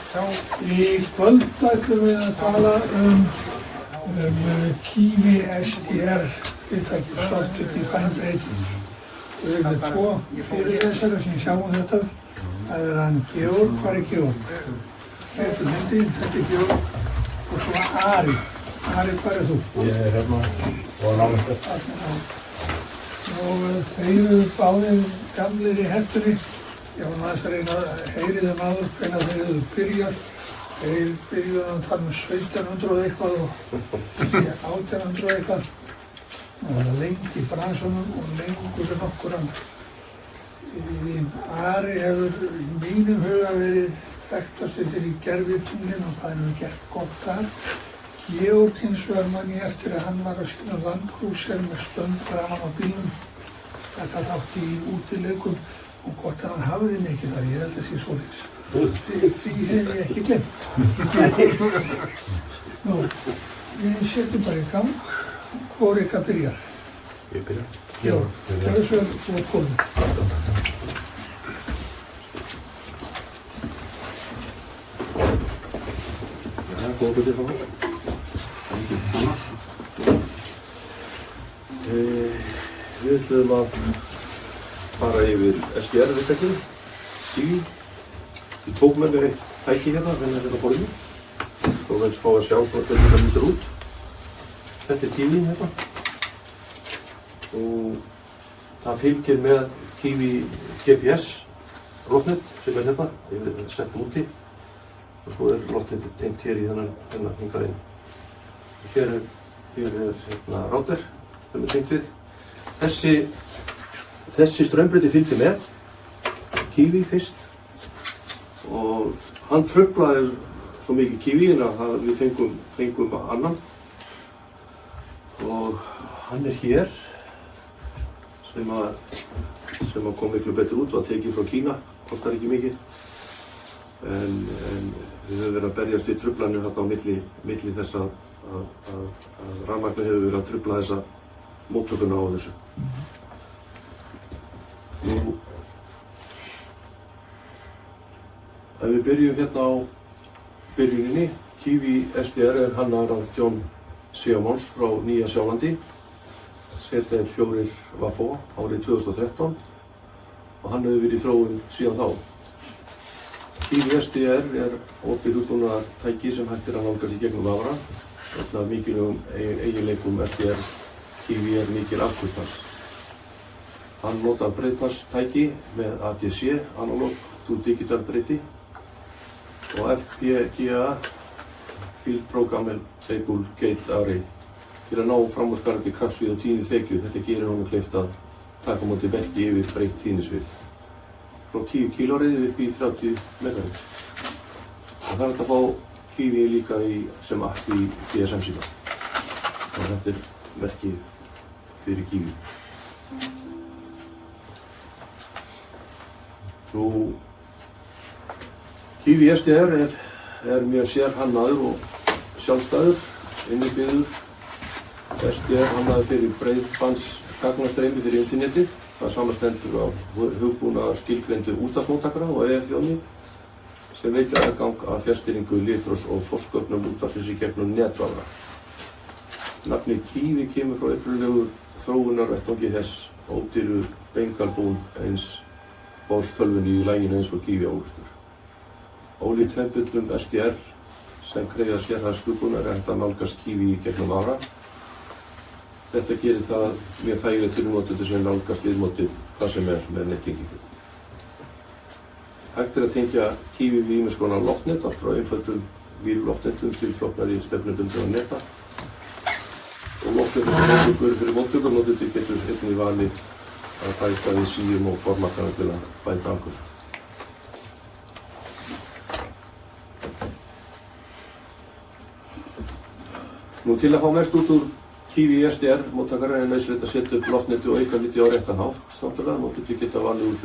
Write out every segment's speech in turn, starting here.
Í kvöld ætlum við að tala Kiwi SDR fyrirtæki, Software Defined Radio. Við erum með tvo fyrirlesara sem sjáum þetta. Það er hann Georg, hvar er Georg? Þetta er myndin, þetta er Georg og svo Ari. Ari, hvar er þú? Ég er hérna og nálægt þetta. Og þeir eru báðir gamlir í hettunni. Ég var aðeins að reyna að heyri þeim áður hvenær þeir hefðu byrjað. Þeir byrjuðu að tala 1700 og eitthvað og 1800 og eitthvað. Það var lengi í bransunum og lengur en okkur annar. Ari hefur í mínum huga verið þekktastur í gervitunglinn og það hefur gert gott þar. Georg hins vegar man ég eftir að hann var að sína Land Cruiser með stönd framan á bílnum. Þetta þátti í útileikum og hvort hann hafði mikið þar, ég held að sé svoleiðis. Því hef ég ekki glemt. Nú, við setjum bara í gang. Hvor ykkar byrjar? Ég byrja. Georg, gjörðu svo vel, þú ert komin. Já, góða byrja þá. Við ætlum að fara yfir SDR-fyrirtækið, Kiwi. Ég tók með mér eitt tæki hérna á borðinu. Svo veist fá að sjá svona hvernig það lítur út. Þetta er Kiwi hérna. Og það fylgir með Kiwi GPS loftnet sem er hérna. Ég vil sett úti. Og svo er loftnetið tengt hér í þennan hingað inn. Hér er hérna router sem er tengt við. Þessi straumbreyti fylgdi með Kiwi fyrst og hann truflaði svo mikið Kiwiinn að við fengum annan og hann er hér sem að kom miklu betur út og að tekið frá Kína, kostar ekki mikið en við höfum verið að berjast við truflanir þarna á milli þess að rafmagnið hefur verið að trufla þessa móttökuna á þessu. Nú, ef við byrjum hérna á byrjuninni, Kiwi SDR er hannaður af John Seamons frá Nýja Sjálandi, ZL4 Wafo árið 2013 og hann hefur verið í þróun síðan þá. Kiwi SDR er opið hugbúnaðartæki sem hægt er að nálgast í gegnum vafra. Einn af mikilvægum eiginleikum SDR Kiwi er mikil afkastans. Hann notar breiðbandstæki með ADC, Analog to Digital breyti og FPGA, Field Programmable Gate Array til að ná framúrskarandi kraftsvið og tíðniþekju. Þetta gerir honum kleift að taka á móti verki yfir breytt tíðnisvið. Frá 10 kHz upp í 30 MHz. Það er hægt að fá Kiwi líka sem app í GSM-síma. Og þetta er verkið fyrir Kiwi. Nú, Kiwi SDR er mjög sérhannaður og sjálfstæður, innibyggður. SDR hannaður fyrir breiðbandsgagnastreymi fyrir internetið. Það samanstendur af hugbúnaðar skilgreindu útvarpsmóttakara og EF-þjóni sem veitja aðgang að fjarstýringu, litrófs og forskörnum útvarpsins í gegnum netvafra. Nafnið Kiwi kemur frá upprunalegu þróunarvettvangi þess ódýru Bengalbún eins bárst tölvunni í laginu eins og Kiwi álustur. Ólíkt hefðbundnum SDR sem krefja sérhæfðs hugbúnaðar er hægt að nálgast Kiwi í gegnum vafra. Þetta gerir það mjög þægilegt fyrir notendur sem nálgast viðmótið hvað sem er með nettengingu. Hægt er að tengja Kiwi við ýmiss konar loftnet, allt frá einföldum víruloftnetum til flóknari stefnubundinna neta. Og loftnetum sem móttökur fyrir móttökur notendur getur einnig valið að bæta við síum og formarkana til að bæta afköst. Nú, til að fá mest út úr Kiwi SDR móttakara er nauðsynlegt að setja upp loftneti og auka liti á réttan hátt. Náttúrulega, notendur geta valið úr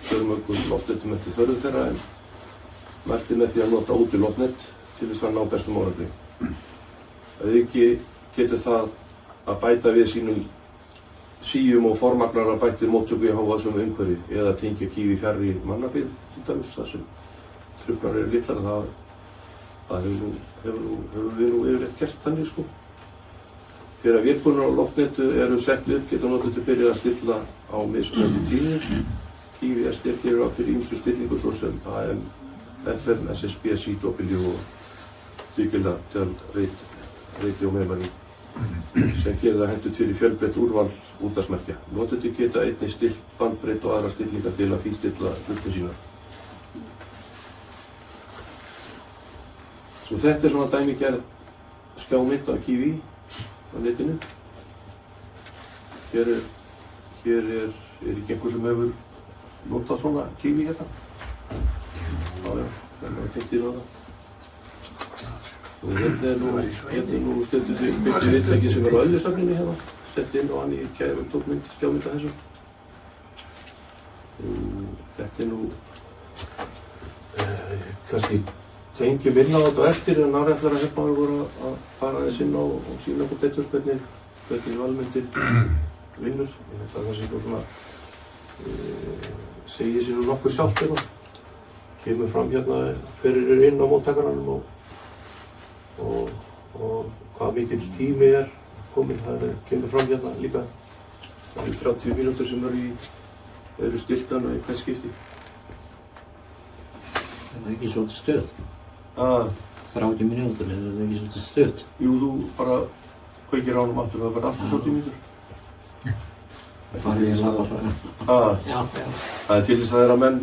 fjölmörgum loftnetum eftir þörf þeirra en mælt er með því að nota úti loftnet til þess að ná bestum árangri. Ef ekki getur það að bæta við sínum síum og formagnara bættir móttöku í hávaðsömu umhverfi eða tengja Kiwi fjarri mannabyggð til dæmis þar sem truflanir eru litlar að það hefur við nú yfirleitt gert þannig sko. Þegar vélbúnar á loftnetu eru sett upp geta notendur byrjað að stilla á mismunandi tíðnir. Kíví SDR gerir ráð fyrir ýmsu stillingu svo sem AM, FM, SSB, CW og Digital Radio Memory sem gerir það hentugt fyrir fjölbreytt úrval útvarpsmerkja. Notendur geta einnig stillt bandbreidd og aðra stillingar til að fínstilla hluti sína. Svo þetta svona dæmigerð skjámynd af Kíví á netinu. Hér er ekki einhver sem hefur notað svona Kíví hérna. Já, þannig að þetta er það. Og hérna er nú stundu byggt viðtæki sem er á Ölfusafninu hérna. Sett inn og hann í tókmynd, skjámynd af þessu. Þetta er nú kannski tengjum inn á þetta og eftir en árætlar að hérna voru að fara aðeins inn á og sýna okkur betur hvernig valmyndin vinnur. Ég held að það sé svona segir sér nokkuð sjálft hérna. Kemur fram hérna hverjir eru inn á móttakaranum og hvað mikill tími er kominn. Það kemur fram hérna líka. Það eru 30 mínútur sem eru stiltan í hvert skipti. Það er ekki svolítið stöð. 30 mínútur, er það ekki svolítið stöð? Jú, þú bara kveikir á honum aftur, það verður aftur 30 mínútur. Farið ég að labba frá. Já. Það er til þess að þegar menn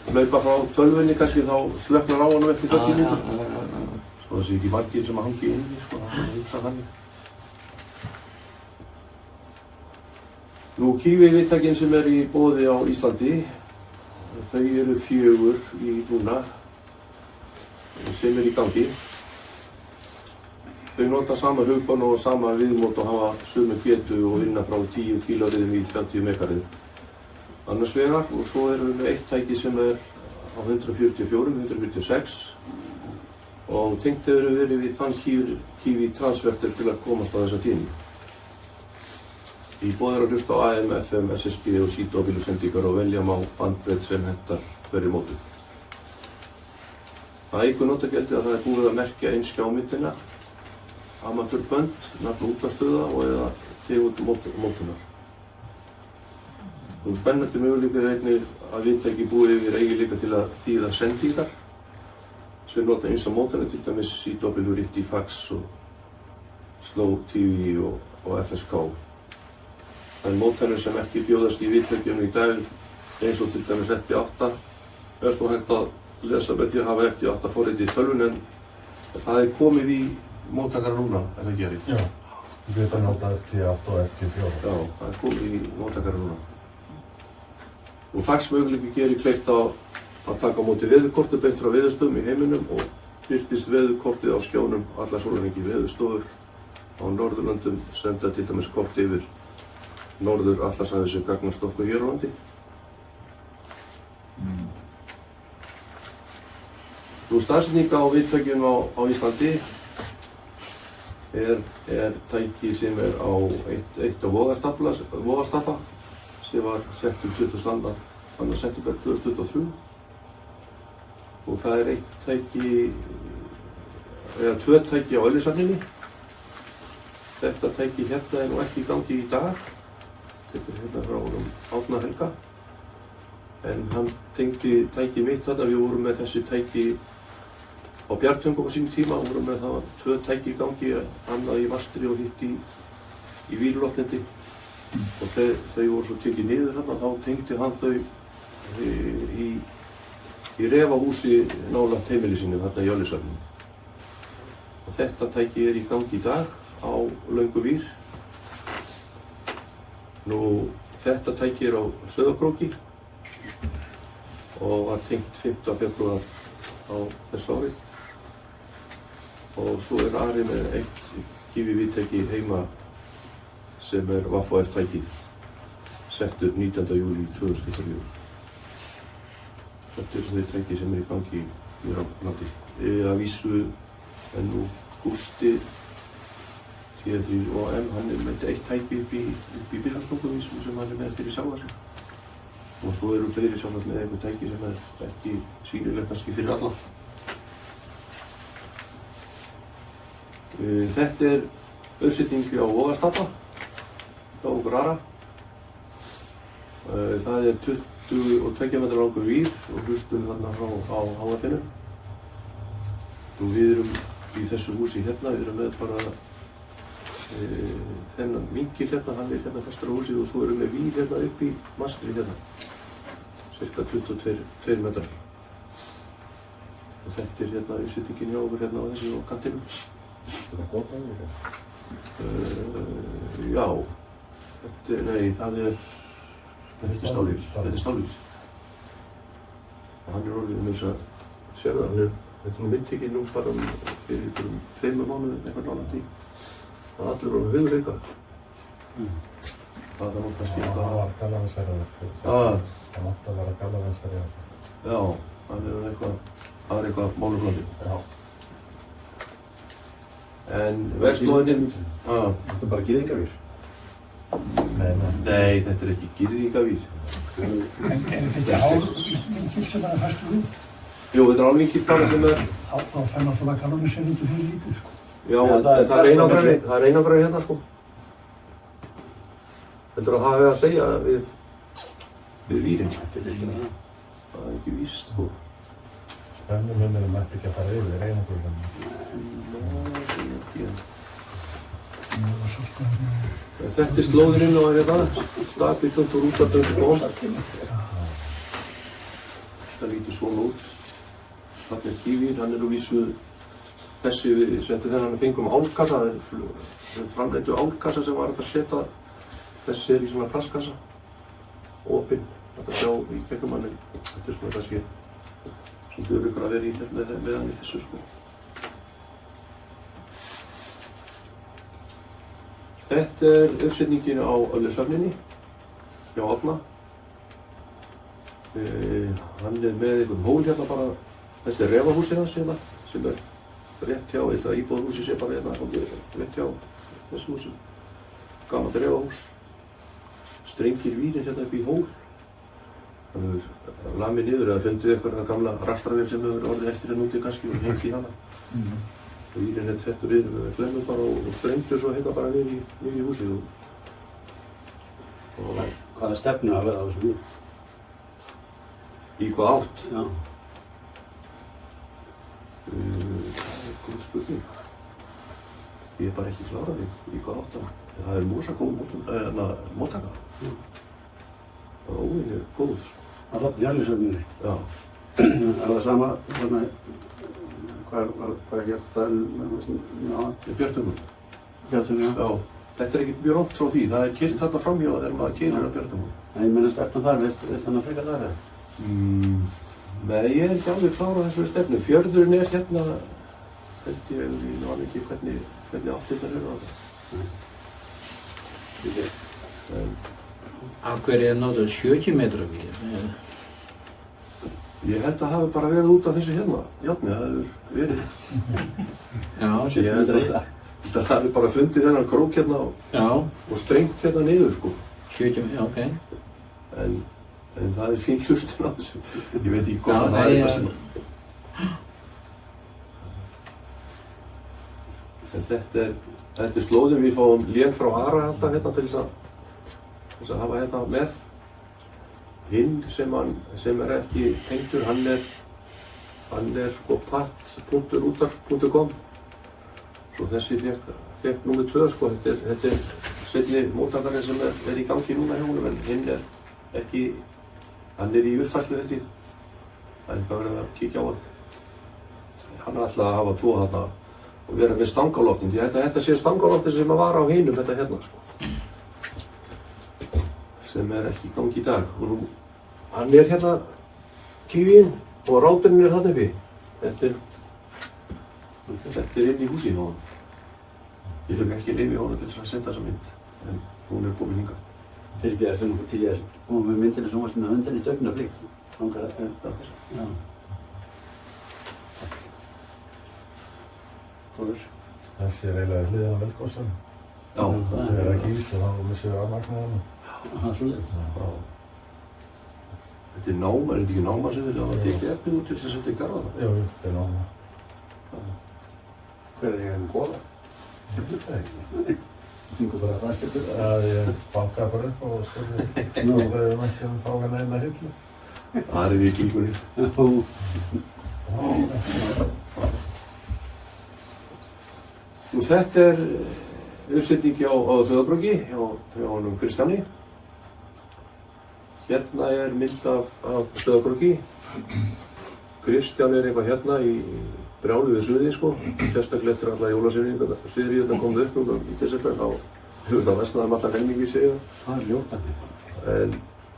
hlaupa frá tölvunni kannski þá slöknar á honum eftir 30 mínútur. Svo það sé ekki margir sem að hangi inni, sko, það er hugsað þannig. Nú, Kíví-viðtækin sem er í boði á Íslandi, þau eru 4 í núna sem er í gangi. Þau nota sama hugbúnað og sama viðmót og hafa sömu getu og vinna frá 10 kílóriðum í 30 megarið. Annars vegar og svo erum við með eitt tæki sem er á 144, 146 og tengt hefur verið við þann Kíví transverter til að komast á þessa tíðni. Í boði er að hlusta á AM, FM, SSB og CW sendingar og velja má bandbreidd sem hentar hverju mótu. Það eykur notagjaldið að það er búið að merkja inn skjámyndina, amatúrbönd, nafn útvarpsstöðva og eða tegund mótunar. Spennandi möguleiki er einnig að viðtæki búið yfir eiginleika til að þýða sendingar sem nota ýmsar mótanir, til dæmis CW, RITI, fax og Slow TV og FSK. Það er mótanir sem ekki bjóðast í viðtækjunum í dag eins og til dæmis FT8 er þó hægt að lesa með því að hafa FT8 forritið í tölvunni en það er komið í móttakara núna, er það gerið? Já, við getum notað FT8 og FT4. Já, það er komið í móttakara núna. Og faxmöguleiki gerir kleift að taka á móti veðurkorti beint frá veðurstöðum í heiminum og birtist veðurkortið á skjánum alla sólarhringi. Veðurstofur á Norðurlöndum senda til dæmis kort yfir Norður-Atlantshafi sem gagnast okkur hér á landi. Nú, staðsetning á viðtækjum á Íslandi er tæki sem er á eitt á Vogastafa sem var sett 22. september 2023 og það er eitt tæki eða 2 tæki á Ölfusafninu. Þetta tæki hérna er nú ekki í gangi í dag. Þetta er hérna frá honum Árna Helga en hann tengdi tæki mitt þarna. Við vorum með þessi tæki á Bjargtöngum á sínum tíma og vorum með það 2 tæki í gangi, annað í mastri og hitt í vílloftnetti og þau voru svo tekið niður þarna. Þá tengdi hann þau í refahúsi nálægt heimili sínu þarna í Ölfusafninu. Og þetta tæki er í gangi í dag á Lönguvír. Nú, þetta tæki er á Sauðárkróki og var tengt 5. febrúar á þessu ári. Og svo er Ari með eitt Kíví-viðtæki heima sem er WAF-OF tækið, settur 19. júlí 2003. Þetta er þau tæki sem er í gangi hér á landi. Að vísu en nú Gústi T3OM, hann er með eitt tæki upp í Bíllandsbókavísu sem hann er með fyrir sjálfa sig. Og svo eru fleiri sjálfsagt með einhver tæki sem ekki sýnileg kannski fyrir alla. Þetta uppsetning á Vogastapa, hjá okkur Ara. Það 22 metra langur vír og hlustum þarna á HF-inu. Og við erum í þessu húsi hérna, við erum með bara þennan vinkil hérna, hann hérna fastur á húsið og svo erum við vír hérna upp í mastri hérna. Cirka 22 metrar. Og þetta hérna uppsetningin hjá okkur hérna á þessu og kantinum. Þetta góðbæði líka? Já. Nei, það þetta stálvís. Þetta stálvís. Og hann orðið með þess að sér það, þetta nú myndtekinn nú bara fyrir einhverjum 2 mánuðum eitthvað nálægt í. Það allir voru hugur eitthvað. Það var kannski eitthvað. Það var Galavansherjaður. Það mátti að vera Galavansherjaður. Já, það var eitthvað máluflandi. Já. En vegslóðin... Þetta bara girðingavír? Nei, þetta ekki girðingavír. En þetta álvinkil sem fastur við? Jú, þetta álvinkil bara sem Þá fær náttúrulega galvaniseringi fyrir lítið, sko. Já, það einangrari hérna, sko. Heldur að hafa að segja við vírinn. Það ekki víst, sko. Spennumunurinn mætti ekki að fara yfir einangrunum. Þetta slóðinn og hérna, stapi.rúta.com. Það lítur svona út. Þarna kívír, hann úr vísu þessi við settum þennan að fengum álkassa, það framleiddu álkassa sem var hægt að setja. Þessi í svona plastkassa, opinn, hægt að sjá í gegnum hann. Þetta svona kannski sem þau ykkur að vera í með hann í þessu, sko. Þetta uppsetningin á Öllusöfninni, hjá Árna. Hann með einhvern hól hérna bara, þetta refahúsið hans hérna, sem rétt hjá, þetta íbúðarhúsið sé bara hérna, rétt hjá þessu húsi. Gamalt refahús. Strengir vírinn hérna upp í hól. Hann hefur lamið niður eða fundið eitthvað gamla rastravél sem hefur orðið eftir hérna úti kannski og hengt í hana. Vírinn settur við flemmur bara og strengdur svo hérna bara niður í húsið. Hvaða stefnu að vera á þessu vír? Í hvað átt? Já. Það góð spurning. Ég bara ekki klárað því í hvað átt það. Það móttaka. Það óvinni góð, sko. Að þarna í Öllusöfninni? Já. Það sama, þarna, hvað hér staðinn á hann? Björntungur. Björntungur, já. Já. Þetta ekki mjög langt frá því. Það keyrt þarna framhjá þegar maður keyrir á Björntungur. Nei, ég meina stefna þar, veist hann að frekar þar eða? Nei, ég ekki alveg klárað þessu stefnu. Fjörðurinn hérna, held ég alveg ekki hvernig áttirnar eru á það. Af hverju notað 70 metra vír? Ég held að það hafi bara verið út af þessu hérna. Járni, það hefur verið. Já, Ég held að það hafi bara fundið þennan krók hérna og strengt hérna niður, sko. 70, já, ok. En það fín hlustun á þessu. Ég veit ekki hvort það er eitthvað sem... En þetta slóðin, við fáum lén frá Ara alltaf hérna til þess að hafa hérna með. Hinn sem ekki tengdur, hann er sko patt.rútar.com. Svo þessi fekk númer 2, sko. Þetta seinni móttakarinn sem í gangi núna hjá honum, en hinn ekki, hann í uppfærslu held ég. Það eitthvað verið að kíkja á hann. Hann ætlaði að hafa 2 þarna og vera með stangáloftin. Þetta sé stangáloftin sem var á hinum, þetta hérna, sko. Sem ekki í gangi í dag. Og nú, hann hérna kívíinn og ráturinn þarna uppi. Þetta inn í húsi hjá hann. Ég fekk ekki leyfi hjá hann til þess að senda þessa mynd, en hún komin hingað. Fyrir ekki þess að nokkuð til ég að koma með myndina sem varst með höndinni í Augnablik. Já. Góður. Þessi eiginlega hliðina á velgósan. Já. Það ekki ís og þá missum við rafmagn með hana. Það svoleiðis. Þetta er náma, er þetta ekki náma sem vilja hafa tekið efnið út til þess að setja í garðana? Jú, þetta er náma. Hver er ég góða? Ég veit það ekki. Þingur bara rækjöldur. Já, ég bankaði bara upp og spurði og þau mætti fá hann eina hillu. Það er vikingunni. Og þetta er uppsetningi á Sauðárkróki hjá honum Kristjáni. Hérna er mynd af Sauðárkróki. Kristján er eitthvað hérna í brjálu við suði, sko. Sérstaklega eftir alla jólasveifirnar komu upp núna í desember, þá hefur það versnað alla helmingi segja. Það er ljótandi.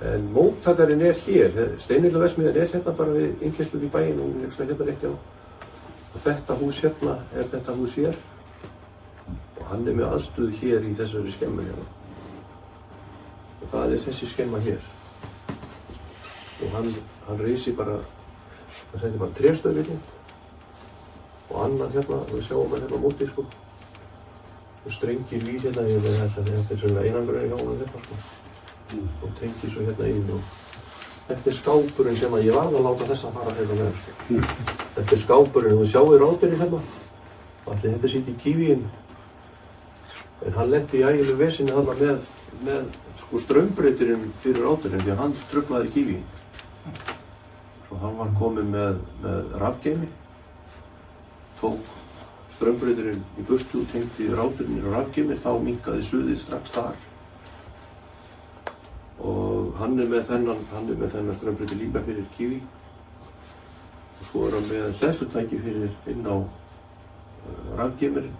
En móttakarinn er hér. Steinhilla-verksmiðjan er hérna bara við innkeyrslu í bæinn og hún er hérna rétt hjá. Og þetta hús hérna er þetta hús hér. Og hann er með aðstöðu hér í þessari skemmu hérna. Og það er þessi skemma hér. Og hann reisi bara, hann sendi bara tréstöð við hérna. Og annan hérna, við sjáum hann hérna á móti, sko. Og strengir við hérna yfir þetta er svona einangrunni hjá honum hérna, sko. Og tengir svo hérna inn og þetta er skápurinn sem ég varð að láta þessa fara hérna með, sko. Þetta er skápurinn og við sjáum ráðbyrinn hérna. Allir þetta sitt í kívíinn. En hann lenti í ægilegu vesinni þarna með sko straumbreytirinn fyrir ráðbyrinn því að hann truflaði kívíinn. Svo hann var kominn með rafgeimi. Tók straumbreytirinn í burtu og tengdi ráðbyrinn á rafgeimi, þá minnkaði suðið strax þar. Og hann er með þennan straumbreytir líka fyrir kíví. Og svo er hann með hleðslutæki fyrir inn á rafgeimirinn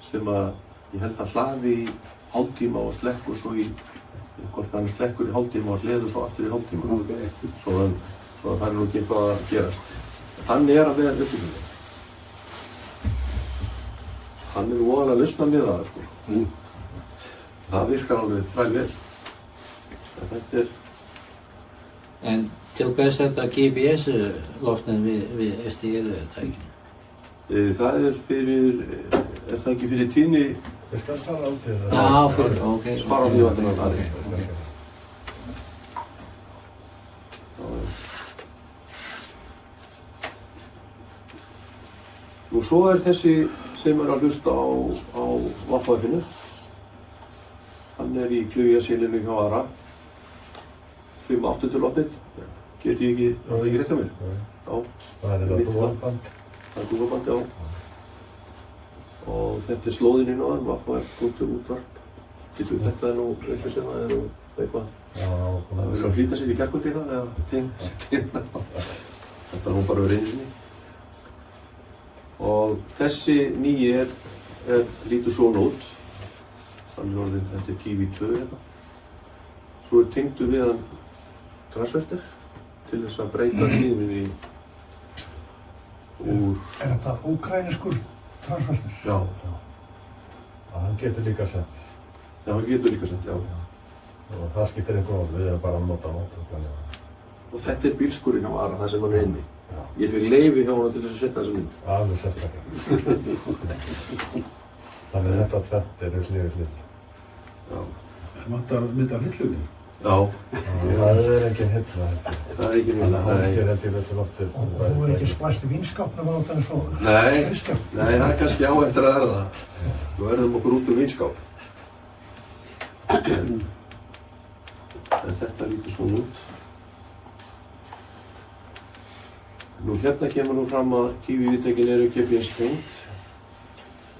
sem að ég held að hlaði í hálftíma og slekkur svo í hvort hann slekkur í hálftíma og hleður svo aftur í hálftíma. Svo að það er nú ekki eitthvað að gerast. Hann er að veða uppbyggingum. Hann er voðalega að lausna með það, sko. Það virkar alveg þræl vel. Þetta er... En til hvers þetta GPS-loftin við STL-tækni? Það er það ekki fyrir tíðni? Ég skal fara á til það. Já, fyrir, ok. Svara á því að það er. Nú svo er þessi sem er að hlusta á Vaffaðfinu. Hann er í Klaugjarselinu hjá Ara. 5.8 lotnið. Get ég ekki, var það ekki rétt hjá mér? Já. Það er þetta dúfaband. Það er dúfaband, já. Og þetta er slóðinn inn á hann, Vaffaðf.útvarp. Þetta er nú eitthvað sem það er nú eitthvað. Það verður að flýta sér í kærkvöldi eitthvað þegar tegna. Þetta er nú bara verið einu sinni. Og þessi nýi lítur svona út. Þannig orðin þetta er Kíví 2 hérna. Svo er tengdur við hann transverter til þess að breyta tíðninni úr... Er þetta úkraíniskur transverter? Já. Hann getur líka sett. Já, hann getur líka sett, já. Og það skiptir einhver mál, við erum bara að nota mótor. Og þetta er bílskurinn hjá Ara, það sem hann er inni. Ég fikk leyfi hjá hana til þess að setja þessa mynd. Alveg sérstaklega. Þannig að þetta tvett er hlið við hlið. Já. Það máttu að mynda af hillunni? Já. Það er engin hilla. Það er ekki mynd. Það er ekki til loftið. Og þú er ekki splæst í vínskapnum og þetta er svo... Nei, það er kannski á eftir að verða það. Við verðum okkur út vínskáp. En þetta lítur svona út. Nú hérna kemur nú fram að Kíví-viðtækin eru GPS tengd.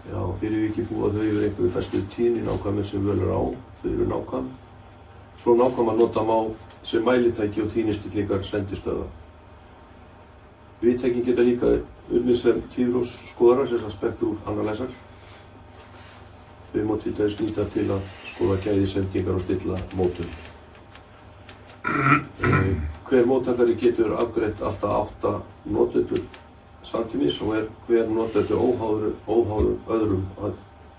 Já, fyrir vikið búa þau yfir einhverju bestu tíðni nákvæmir sem völur á. Þau eru nákvæm. Svo nákvæm að nota má sem mælitæki og tíðnistillingar sendistöðva. Viðtækin geta líka unnið sem tíðrósskoðarar, sem spektrúanalyser. Þau má til dæmis nýta til að skoða gæði sendingar og stilla mótum. Hver móttakari getur afgreitt alltaf 8 notendur samtímis og hver notendur óháður öðrum að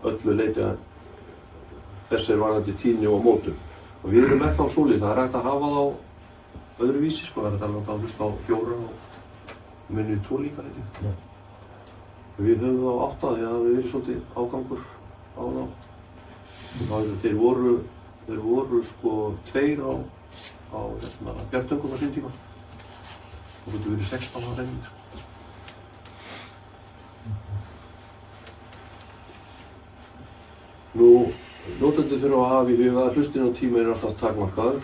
öllu leyti að þess er varðandi tíðni og mótum. Og við erum með þá svoleiðis, það er hægt að hafa þá öðruvísi, sko, það er hægt að láta að hlusta á 4 og munið 2 líka, held ég. Við höfum þá 8 því að það hefur verið svolítið ágangur á þá. Þeir voru sko 2 á á bjartöngum á sín tíma. Það getur verið 16 á reyning. Nú, notendur þurfa að hafa í huga að hlustunartími alltaf takmarkaður.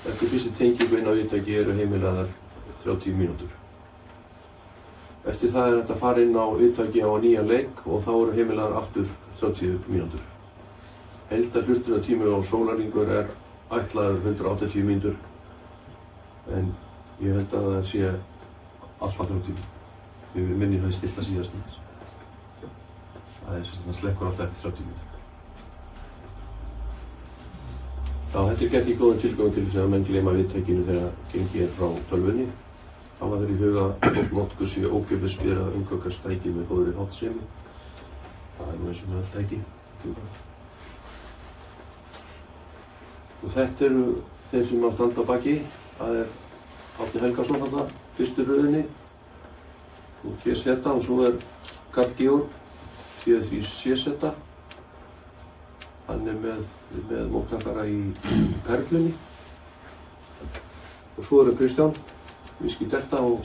Eftir fyrstu tengingu inn á viðtæki eru heimilaðar 30 mínútur. Eftir það hægt að fara inn á viðtæki á nýjan leik og þá eru heimilaðar aftur 30 mínútur. Heildar hlustunartími á sólarhringur ætlaður 180 mínútur en ég held að það sé alltaf 30. Ég minni það stilt að síðast næst. Það það slekkur alltaf eftir 30 mínútur. Já, þetta gert í góðum tilgangi til þess að menn gleyma viðtækinu þegar gengið frá tölvunni. Hafa þeir í huga að notkun sé ókeypis við að umgangast tæki með góðri háttsemi. Það nú eins og með öll tæki. Og þetta eru þeir sem að standa á baki. Það Árni Helgason þarna, fyrstu röðinni. Og G-seta og svo Karl Georg, G3C-seta. Hann með móttakara í Perlunni. Og svo Kristján, Whisky Delta og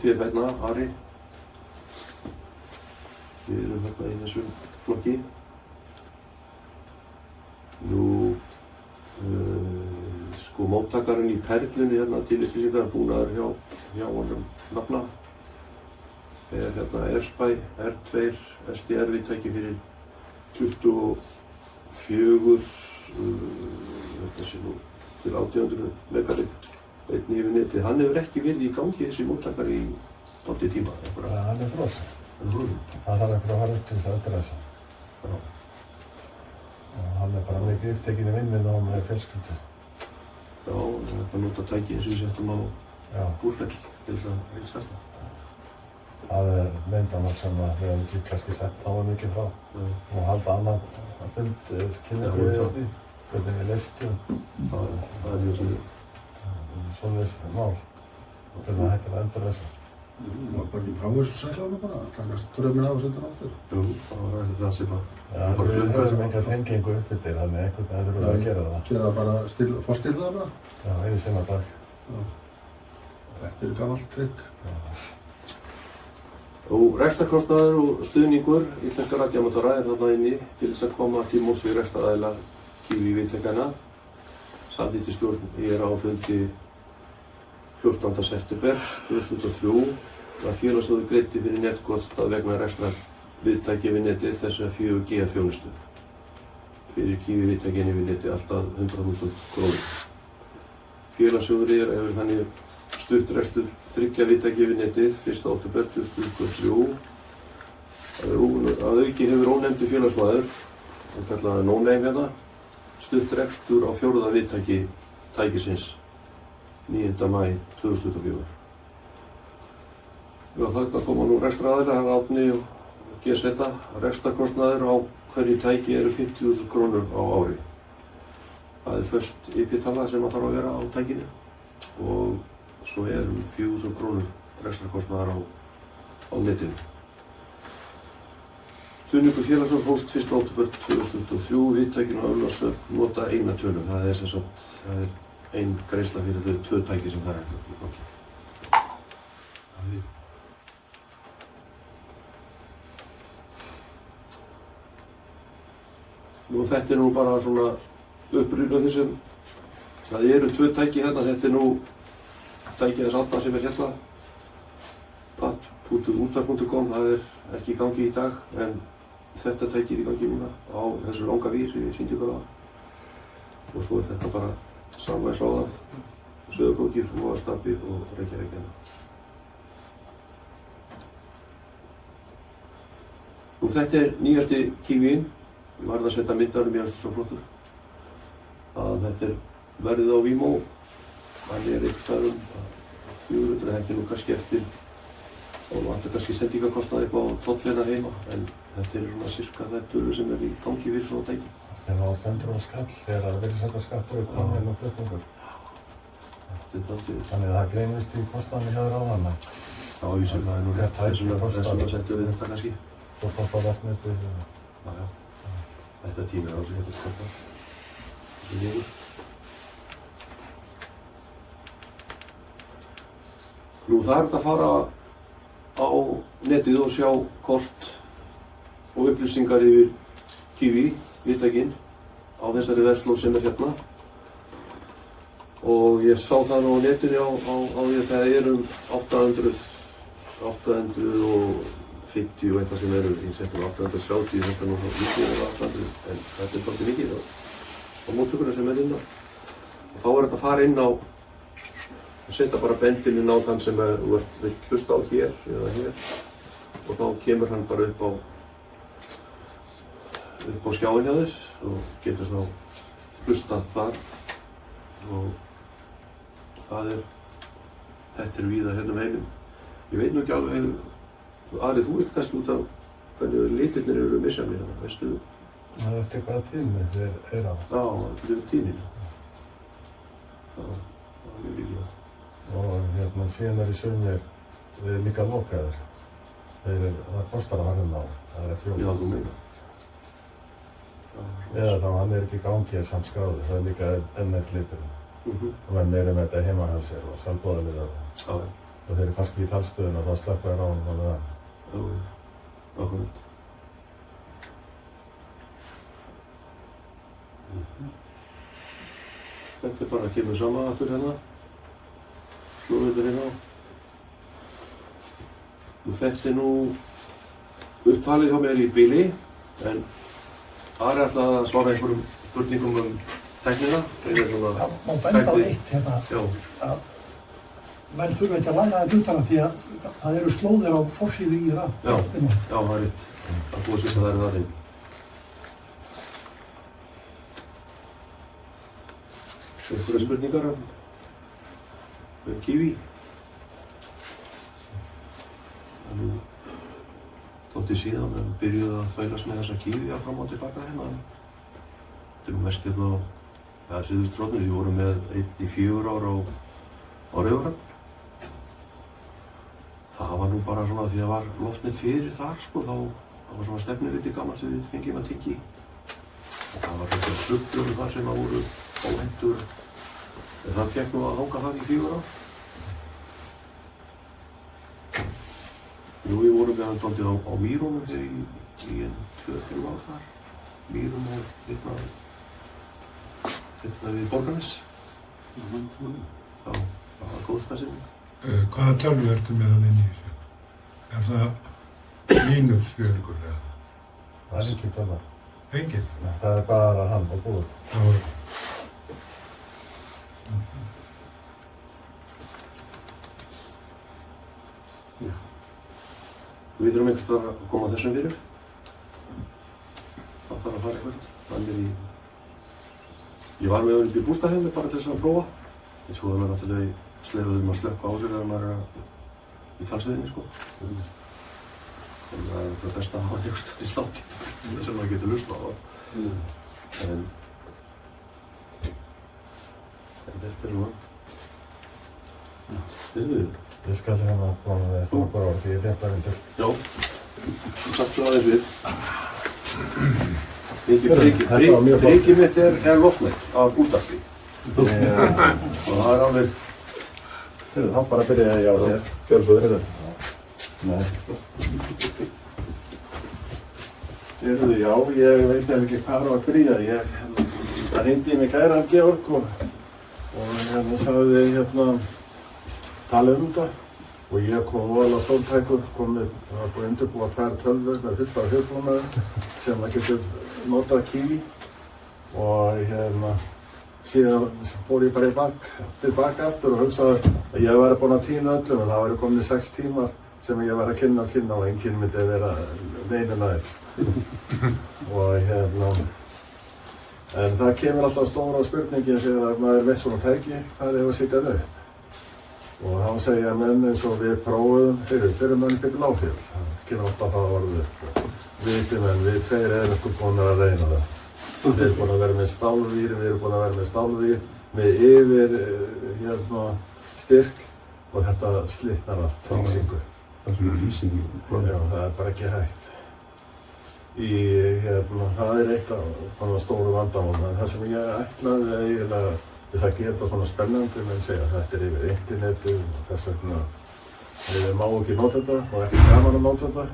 TF1 Ari. Við erum hérna í þessum flokki. Nú, móttakarinn í Perlunni hérna til upplýsingar búnaður hjá honum nafna. Hérna Airspy R2 SDR viðtæki fyrir 24, þetta sé nú til 1800 megarið einn yfir netið. Hann hefur ekki verið í gangi þessi móttakar í dálítið tíma. Hann frosinn. Það þarf einhver að fara upp til þess að endurræsa. Og hann bara mikið upptekinn í vinnunni og með fjölskyldu. Já, þetta nota tæki eins og við settum á Búrfell til að einstakta. Það leyndarmál sem við höfum kannski sett náðu mikið frá og halda annan fund kynningu við því, hvernig við leystum. Það mjög sniðugt. Svoleiðis mál, hvernig hættir að endurræsa. Það var bara ekki páið svo sæklána bara, að takast drömmin af og setja áttur. Jú, það var það sem að... Já, við höfum enga tengingu uppbyttir, þannig einhvern veginn þurfum við að gera það. Gera það bara, fá stilla það bara? Já, einu sinna dag. Þetta er gamalt trygg. Og rekstrarkostnaður og stuðningur íslenskra radíóamatora þarna inni til þess að koma til móts við rekstraraðila Kíví viðtækjanna. Samþykktisstjórn á fundi 14. september 2003 var félagssjóður greiddi fyrir netkostnað vegna rekstrarviðtæki við netið þessa 4G þjónustu. Fyrir Kíví viðtækin yfir netið alltaf 100.000 krónur. Félagssjóður hefur þannig stutt rekstur 3 viðtæki við netið 1. október 2003. Að auki hefur ónefndur félagsmaður, hann kallaði no-name hérna, stutt rekstur á 4. viðtæki tækisins 9. maí 2024. Já, þarna koma nú rekstraraðilar, hann Árni og G-seta. Rekstrarkostnaður á hverju tæki eru 50.000 krónur á ári. Það föst IP-tala sem að þarf að vera á tækinu og svo 4.000 krónur rekstrarkostnaðar á netinu. Stuðningur félagsins hófst 1. október 2023, viðtækin og Ölfussar nota eina tölu. Það er sem sagt, ein greiðsla fyrir þau 2 tæki sem það í gangi. Nú þetta er nú bara svona upprýðun þessum. Það eru 2 tæki hérna, þetta er nú tækið þess Árna sem hérna. Pat.útvarp.com, það er ekki í gangi í dag en þetta tæki í gangi núna á þessu langa vír sem ég sýndi ykkur á. Og svo er þetta bara sama eins og áðan, Sauðárkrókir, Vogastapi og Reykjavík hérna. Nú þetta er nýjasti Kívíinn. Ég varð að setja myndarum, mér finnst það svo flottur. Að þetta er verðið á Vimeo. Hann er einhvers staðar 400, þetta er nú kannski eftir og vantar kannski sendingakostnað eitthvað á tollina heima en þetta er svona sirka þær tölur sem er í gangi fyrir svona tæki. En á 100 skall þegar virðisaukaskattur er kominn og flutningur. Þannig að það gleymist í kostnaðinni hjá þér áðan. Já, ég sem það er nú rétt þess vegna setjum við þetta kannski. Svo kostar verknetið. Já. Þetta tímir á sig þetta kostar. Þessu líður. Nú það er hægt að fara á netið og sjá kort og upplýsingar yfir Kíví, viðtækin, á þessari versló sem er hérna. Og ég sá það nú á netinu á því að það eru 850 og eitthvað sem eru, ég seti nú 830, þetta er nú mikið eða 800, en þetta er svolítið mikið á móttökurinn sem er inn á. Og þá er þetta að fara inn á og setja bara bendilinn á þann sem þú vilt hlusta á hér eða hér og þá kemur hann bara upp á skjáinn hjá þér og getur þá hlustað þar og þetta er víða hérna heiminn. Ég veit nú ekki alveg, Ari, þú veist kannski út af hvernig litirnir eru misjafnir hérna, veistu? Það er eftir hvaða tíðni þeir eru á. Já, þetta eru tíðnina. Það er mjög líklega. Og síðan er í sumir líka lokaðir. Það kostar að hann á. Það er Já, þú meina. Eða þá hann er ekki í gangi að samskráði. Það er líka enn eitt liturinn. Og menn eru með þetta heima hjá sér og sjálfboðaliðar. Já. Og þeir eru kannski í talstöðun og þá slökkva þér á hann og meðan. Já, akkurat. Þetta er bara að kemur saman aftur hérna. Slóðu þetta hérna á. Þetta er nú upptalið hjá mér í bili, en Ari ætlaði að svara einhverjum spurningum tæknina. Það má benda á eitt hérna að menn þurfa ekki að laga þetta utan að því að það eru slóðir á forsíðu í rafbílnum. Já, það er rétt. Það er búið að setja þær þar inn. Einhverja spurningar Kíví? Það er nú dálítið síðan við byrjuðum að þvælast með þessa Kíví fram og tilbaka hérna. Þetta er nú mest hérna á Suðurstróknir. Við vorum með einn í 4 ár á Raufarhöfn. Það var nú bara svona því að það var loftnet fyrir þar sko, það var svona stefnuviti gammalt sem við fengjum að tyggja í. Og það var svona flugblöður þar sem að voru óhentur. En hann fékk nú að hanga þar í 4 ár. Jú, við vorum með hann dálítið á Mýrunum þegar í 2-3 ár þar. Mýrum og hérna við Borgarnes. Já, það var góðstæðsinn. Hvaða tölvu ertu með hann inn í þessu? Er það mínusfjölgur eða? Það er ekki tölva. Engin? Það er bara hann og búið. Við þurfum einhvern að koma þessum fyrir. Það þarf að fara eitthvað. Þannig ég var með upp í bústaðheimi bara til þess að prófa. Ég svo það var náttúrulega slefuðum að slökkva á sig þegar maður er í talsviðinni sko. Þannig að það er best að hafa einhvers staðar í hláti sem maður getur hlustað á. En þetta er svona. Ég skal hérna koma með nokkur ár því ég er rétt aðeins. Já, þú sagtu aðeins við. Prikið mitt er loftnet af útvarpi. Og það er alveg... Þá bara byrja ég á þér. Gjörðu svo þér. Nei. Já, ég veit ekki hvað að byrja. Það hringdi í mig kæran Georg og sagði tala þetta. Og ég kom voðalega stóltækur, var búinn að undirbúa 2 tölvur með fullt af hugbúnaði sem maður getur notað Kíví. Og síðan fór ég bara tilbaka aftur og hugsaði að ég væri búinn að tína öllum en það væri komin 6 tímar sem ég væri að kynna og enginn myndi vera neinu nær. En það kemur alltaf stóra spurningin þegar maður veit svona tæki hvað er að setja hann upp. Og þá segja menn eins og við prófuðum, fyrir menn fyrir Láfjörð. Það kemur alltaf það orðið. Viti menn, við 2 erum eitthvað búin að reyna það. Við erum búin að vera með stálvír, með yfir styrk og þetta slitnar allt, lýsingu. Það er lýsingu? Já, það er bara ekki hægt. Það er eitt af stóru vandamálum, en það sem ég ætlaði eiginlega þess að gera þetta svona spennandi, menn segja að þetta er yfir internetið og þess vegna má ekki nota þetta og ekki gaman að nota þetta.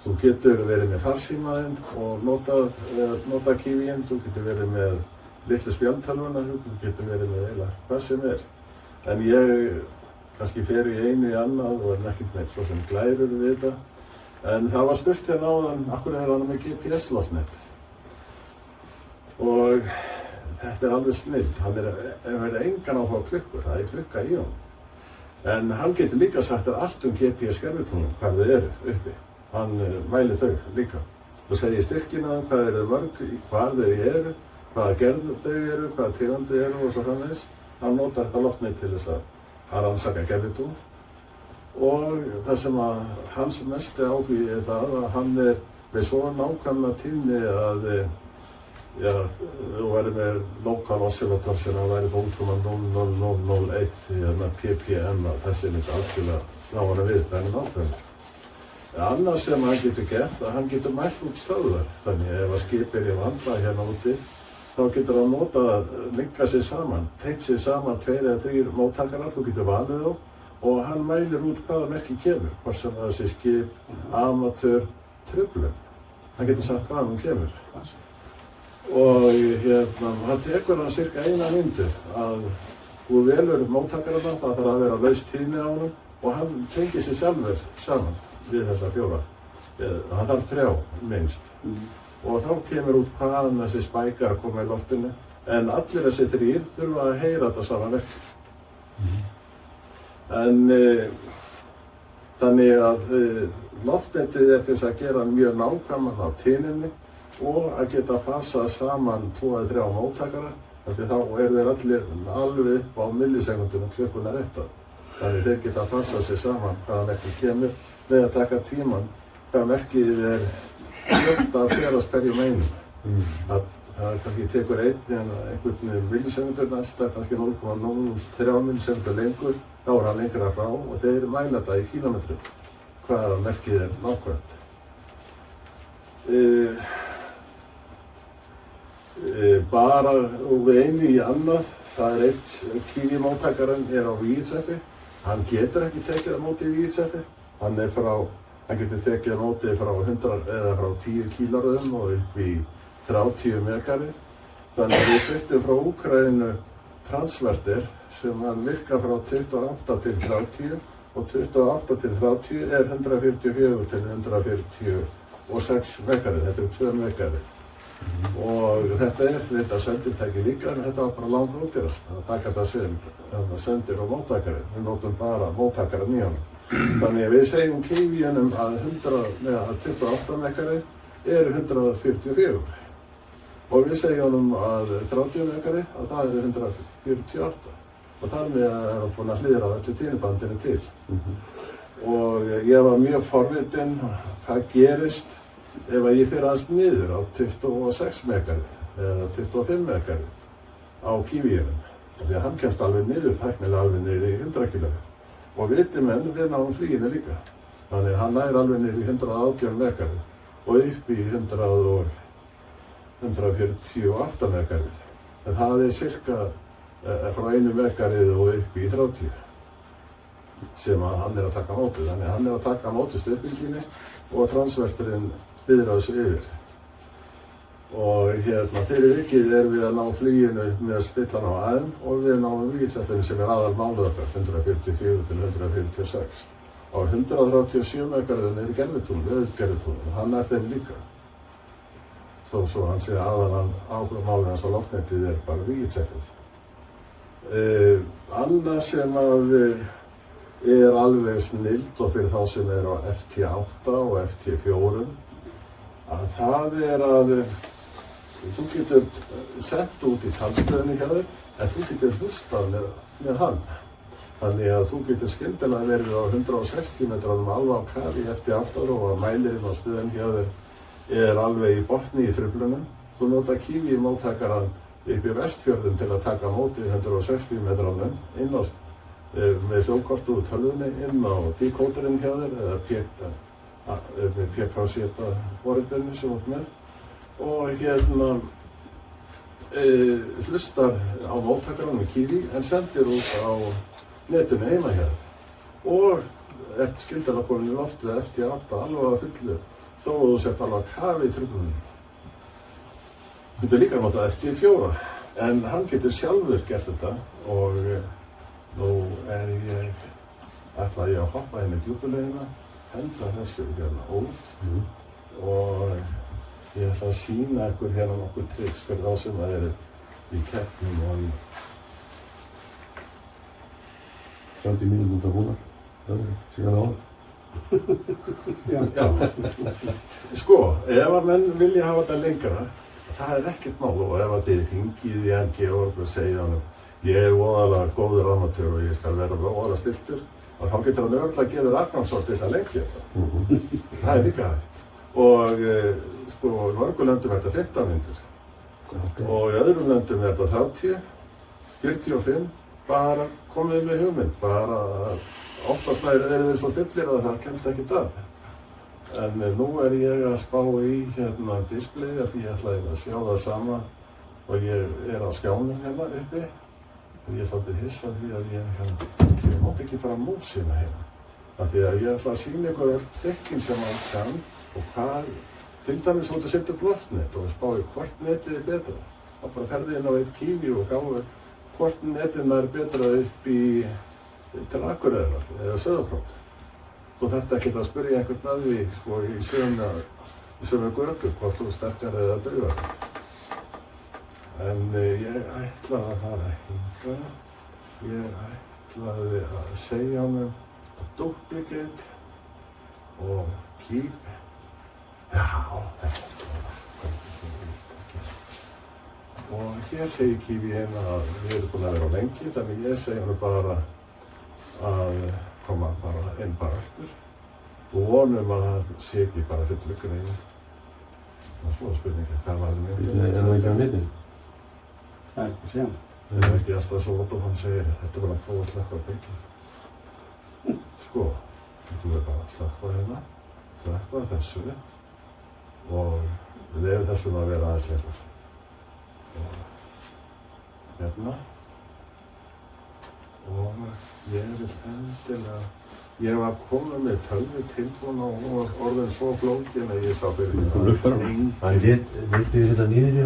Þú getur verið með farsímaðinn og nota Kiwiinn, þú getur verið með litlu spjaldtölvuna, þú getur verið með eiginlega hvað sem er. En ég kannski fer í einu í annað og er ekkert með svo sem glærur við þetta. En það var spurt hérna áðan, af hverju hann með GPS-loftnet? Og þetta er alveg snillt, hann verið engan áhuga á klukkur, það er klukka í honum. En hann getur líka sagt allt GPS-gervitungum, hvað þau eru uppi. Hann mælir þau líka og segir styrkina, hvað eru mörg, hvar þau eru, hvaða gerð þau eru, hvaða tegund þau eru og svo framvegis. Hann notar þetta loftnet til þess að rannsaka gervitung. Og það sem hans mesti áhugi er það að hann er með svo nákvæmlega tíðni að þú væri með lokal oscillator sem að væri búið 0,00001 ppm að þessi myndi algjörlega slá hana við bennum ákveðum. Annað sem hann getur gert að hann getur mælt út stöðvar. Þannig ef að skip er í vandræði hérna úti þá getur hann notað að linka sig saman, tengt sig saman 2 eða 3 móttakarar, þú getur valið þá og hann mælir út hvaða merki kemur, hvort sem það sé skip, amatör, truflun. Hann getur sagt hvaðan hún kemur. Og það tekur hann cirka 1 mínútu að þú velur móttakarana, það þarf að vera laus tíðni á honum og hann tengir sig sjálfur saman við þessa 4. Hann þarf 3 minnst. Og þá kemur út hvaðan þessi spækar koma í loftinu. En allir þessi 3 þurfa að heyra þetta saman verk. En þannig að loftnetið er til þess að gera mjög nákvæman á tíðninni og að geta fasað saman 2 eða 3 móttakara. Því þá þeir allir alveg upp á millisekundum klukkunar réttað. Þannig þeir geta fasað sig saman hvaða merkið kemur með að taka tíman hvaða merkið er fljótt að berast hverjum einum. Það kannski tekur einhvern millisekundur, næsta kannski 0,03 millisekundur lengur, þá er hann lengra frá og þeir mæla þetta í kílómetrum hvaða merkið er nákvæmt. Bara úr einu í annað, það er Kiwi móttakarinn er á VHF-i. Hann getur ekki tekið á móti VHF-i. Hann getur tekið á móti frá 100 eða frá 10 kílóröðum og upp í 30 megarið. Þannig að við flyttum frá Úkraínu transverter sem hann virkar frá 28 til 30 og 28 til 30 er 144 til 146 megarið. Þetta 2 megarið. Og þetta er þetta sendirtæki líka en þetta var bara langrótirast að taka þetta sem sendir og móttakarið. Við notum bara móttakarinn í honum. Þannig að við segjum Kiwiinum að 28 megarið er 144 og við segjum að 30 megarið að það er 148 og þar með er hann búinn að hlýðra öllu tíðnibandinu til. Og ég var mjög forvitinn hvað gerist ef að ég fer aðeins niður á 26 megarið eða 25 megarið á Kiwiinum. Því að hann kemst alveg niður, tæknilega alveg niður í 100 km. Og viti menn, við náum fluginu líka. Þannig að hann nær alveg niður í 118 megarið og upp í 148 megarið. En það er cirka frá 1 megarið og upp í 30 sem að hann er að taka á móti. Þannig að hann er að taka á móti stöðbylginni og transverterinn viðrar þessu yfir. Og fyrir vikið við að ná fluginu með stillan á AM og við náum VHF-inu sem er aðal málið okkar, 144 til 146. Á 137 megarðum er gervitungl, auðgervitungl, og hann er þeim líka. Þó svo hann sé aðal málið hans á loftnetið er bara VHF-ið. Annað sem að er alveg snillt og fyrir þá sem er á FT8 og FT4 að það er að þú getur sett út í talstöðinni hjá þér en þú getur hlustað með hann. Þannig að þú getur skyndilega verið á 160 metrum alveg á kafi í FT8 og að mælirinn á stöðinni hjá þér er alveg í botni í truflunum. Þú notar Kiwi móttakarann upp í Vestfjörðum til að taka móti 160 metrunum inn á með hljóðkortu úr tölvunni inn á decóderinn hjá þér eða með PK-seta forritinu sem þú ert með og hlustar á móttakarann með Kiwi en sendir út á netinu heima hér og ert skyndilega komin í loftið FT8 alveg að fullu þó að þú sért alveg að kafi í truflunum. Þú getur líka notað FT4 en hann getur sjálfur gert þetta og nú ætla ég að hoppa hérna í djúpuleiðina, henda þessu hérna út og ég ætla að sýna ykkur hérna nokkur tricks fyrir þá sem að eru í keppnum og annað. 30 mínútur húnar, það er síðan áður. Já, sko, ef að menn vilja hafa þetta lengra, það er ekkert mál og ef að þið hringið í hann Georg og segja honum ég er voðalega góður amatör og ég skal vera voðalega stiltur og þá getur hann örugglega gefið Arnórsson til þess að lengja þetta. Það er líka hægt. Og sko, í mörgum löndum er þetta 15 mínútur og í öðrum löndum er þetta 30, 45, bara komið með hugmynd, bara oftast eru þeir svo fullir að það kemst ekkert að. En nú er ég að spá í hérna displayið af því ég ætla að sjá það sama og ég er á skjánum hérna uppi. Ég er svolítið hissa því að ég mátti ekki bara músina hérna. Af því að ég ætla að sýna ykkur öll trikkin sem hann kann og hvað, til dæmis þú ert að setja upp loftnet og spá í hvort netið er betra. Þá bara ferði inn á eitt Kiwi og gáði hvort netið er betra upp til Akureyrar eða Sauðárkrók. Þú þarft ekkert að spyrja einhvern að því sko, í sömu götu hvort þú sterkar eða dauðar. En ég ætlaði að fara hingað. Ég ætlaði að segja honum duplicate og keep. Já, þetta var hvernig sem ég vildi að gera. Og hér segir Kiwi hérna að við erum búin að vera á lengi, þannig ég segi honum bara að koma bara inn bara aftur og vonum að það sé ekki bara fullu greið. Það er svona spurningi, hvað var það myndin? Er það ekki á myndin? Það er ekki að sjá. Það er ekki alltaf svo ótt og hann segir þetta er bara að prófa að slökkva byggja. Sko, þú er bara að slökkva hérna, slökkva þessu og við lefum þessum að vera aðeins lengur. Og hérna. Og ég vil endilega, ég var komið með tölvu tilbúin og hún var orðin svo flókin að ég sá fyrir engin. Það vitið við þetta niðri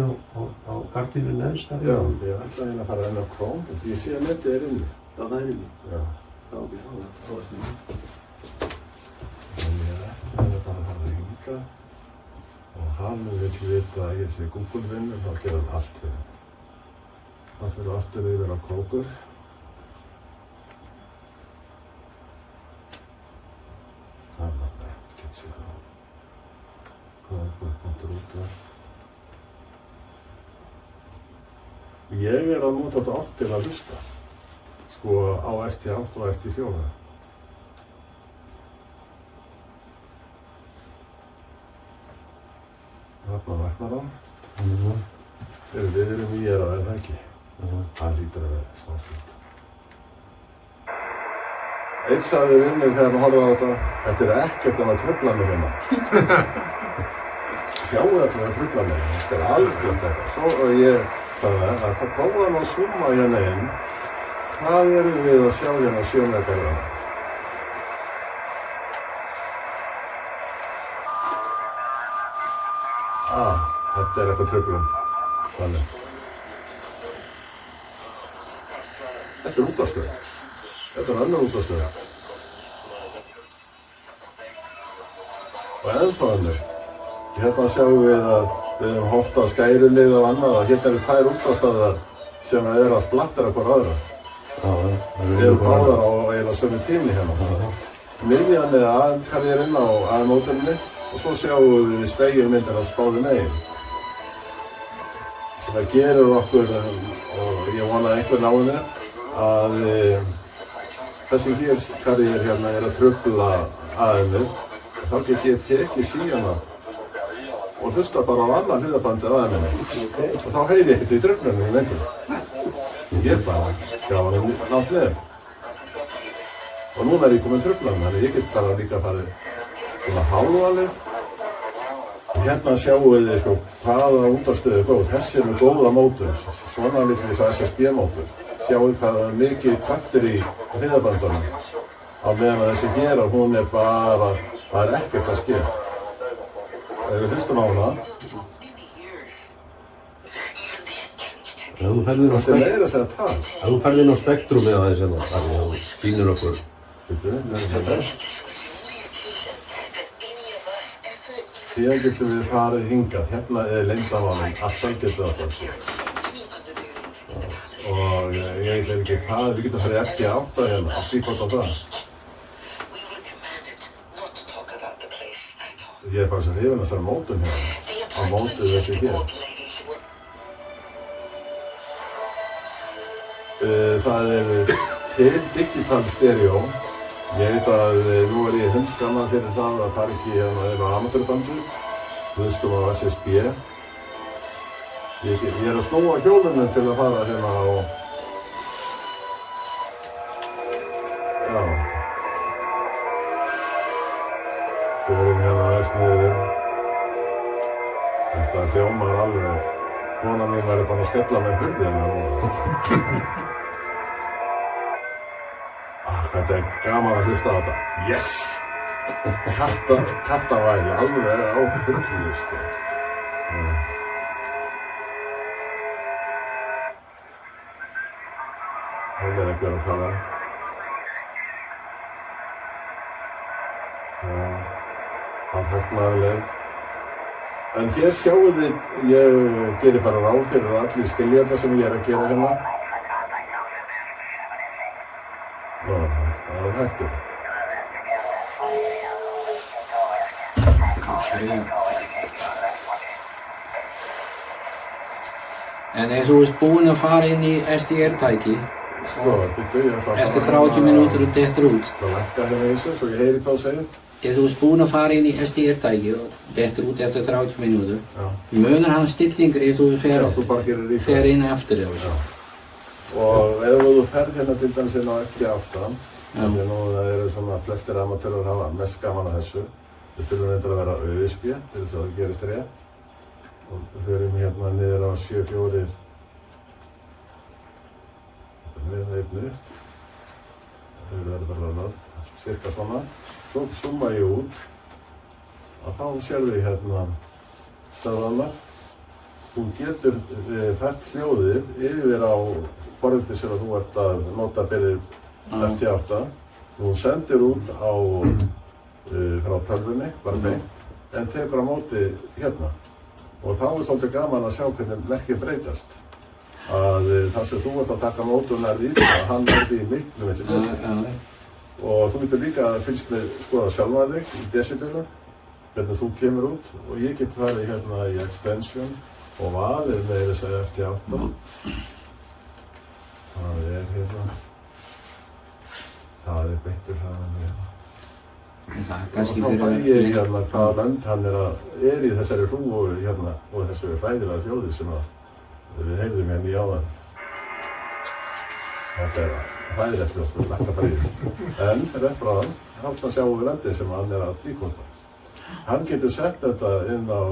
á gardinu neðst? Já, ég ætlaði hérna að fara inn á Chrome, því ég sé að netið er inni. Já, það er inni. Já. Já, ok, þá er það. En ég ætlaði bara að fara hingað og hann vill vita að ég sé Google-vinnur, þá gera þetta allt fyrir hann. Það fyrir aftur yfir á Krókur. Það var ekkert síðan á. Hvað er punktur út þar? Ég er að nota þetta oft til að hlusta. Sko á FT8 og FT4. Þarna vaknar hann. Við erum í er það ekki. Það hlýtur að vera smá fínt. Einn sagði við mig þegar hann horfði á þetta er ekkert að trufla mig hérna. Sjáu þetta að trufla mig, þetta er algjört eitthvað. Svo ég sagði að prófa hann að zooma hérna inn. Hvað erum við að sjá hérna 7 metra? Þetta er eitthvað truflun. Þannig. Þetta er útvarpsstöð. Þetta er önnur útvarpsstöð. Og ennþá önnur. Hérna sjáum við að við höfum horft á skærulið og annað að hérna eru 2 útvarpsstöðvar sem eru að splattera hver aðra. Við erum báðar á eiginlega sömu tími hérna. Miðjan er aðkarðir inn á aðmótuninni og svo sjáum við spegilmyndina spáðu megin. Sem það gerir okkur, og ég vona að einhver náði mér, að þessi karriér hérna er að trufla aðeimið. Þá get ég tekið síðana og hlusta bara á annað hliðarbandið aðeiminni. Og þá heyri ég ekkert í truflunum lengur. Ég bara gaf hann langt niður. Og núna er ég komin truflan, þannig ég get bara líka farið svona hálfalið. Hérna sjáum við sko hvaða útvarpsstöð er góð. Þessi er með góða mótur, svona litli svo SSB mótur. Sjáum hvað er mikið kraftur í hliðarbandunum. á meðan að þessi hér að hún bara, það ekkert að ske. Ef við hlustum á hana, Ef þú ferð inn á þetta er meira að segja tal. Ef þú ferð inn á spektrumið aðeins hérna, þannig að þú sýnir okkur. Þetta er best. Síðan getum við farið hingað. Hérna er leyndarmálinn, Axel getur það bara. Og ég veit ekki hvað, við getum farið eftir 8 hérna, 8 á það. Ég er bara svo hrifinn af þessari mótum hérna, á mótu þessu hér. Það er til digital stereo. Ég veit að nú er ég hundsgaman fyrir það að fara ekki hérna inn á amatörbandu. Hlustum á SSB. Ég er að snúa hjólinu til að fara hérna á... Já. Förum hérna aðeins niður. Þetta hljómar alveg. Kona mín væri bara að skella með hurðina núna. Þetta er gaman að hlusta á þetta. Yes! Kattavæli, alveg á fullu, sko. Það er einhver að tala. Það þagnaði leið. En hér sjáu þið, ég gerir bara ráð fyrir að allir skilja þetta sem ég er að gera hérna. Það er hættur. En ef þú ert búinn að fara inn í SDR-tæki Sko, byrju, ég ætla að eftir 30 mínútur og dettur út. Það lækka hérna eins og svo ég heyri hvað þú segir. Ef þú ert búinn að fara inn í SDR-tæki og dettur út eftir 30 mínútur, munar hann stillingur ef þú fer inn aftur. Og ef þú ferð hérna til dæmis inn á F8, þannig að nú það eru svona flestir amatörar hafa mest gaman að þessu. Við þurfum reyndar að vera USB til þess að það gerist rétt. Og við förum hérna niður á 7.4. Þetta er með einnu. Það verður bara cirka svona. Svo zooma ég út. Og þá sérðu ég hérna stöðvarnar. Þú getur fært hljóðið yfir á forritið sem þú ert að nota fyrir F8. Þú sendir út á frá tölvunni, bara beint, en tekur á móti hérna. Og þá er svolítið gaman að sjá hvernig merkið breytast. Að það sem þú ert að taka móti og nærði í það, hann verði í miklu milli. Og þú getur líka að fylgst með skoða sjálfa þig í decibelum, hvernig þú kemur út. Og ég get farið hérna í extension og valið með þess að F8. Það er hérna. Það er beittur hraðan hérna. Og þá fæ ég hérna hvaða lönd hann er í þessari hrúu hérna og þessu hræðilega hljóði sem við heyrðum hérna í áðan. Þetta er hræðilegt hljóð, við lakka bara í því. En rétt bráðan, þá sjáum við löndin sem hann er að díkvota. Hann getur sett þetta inn á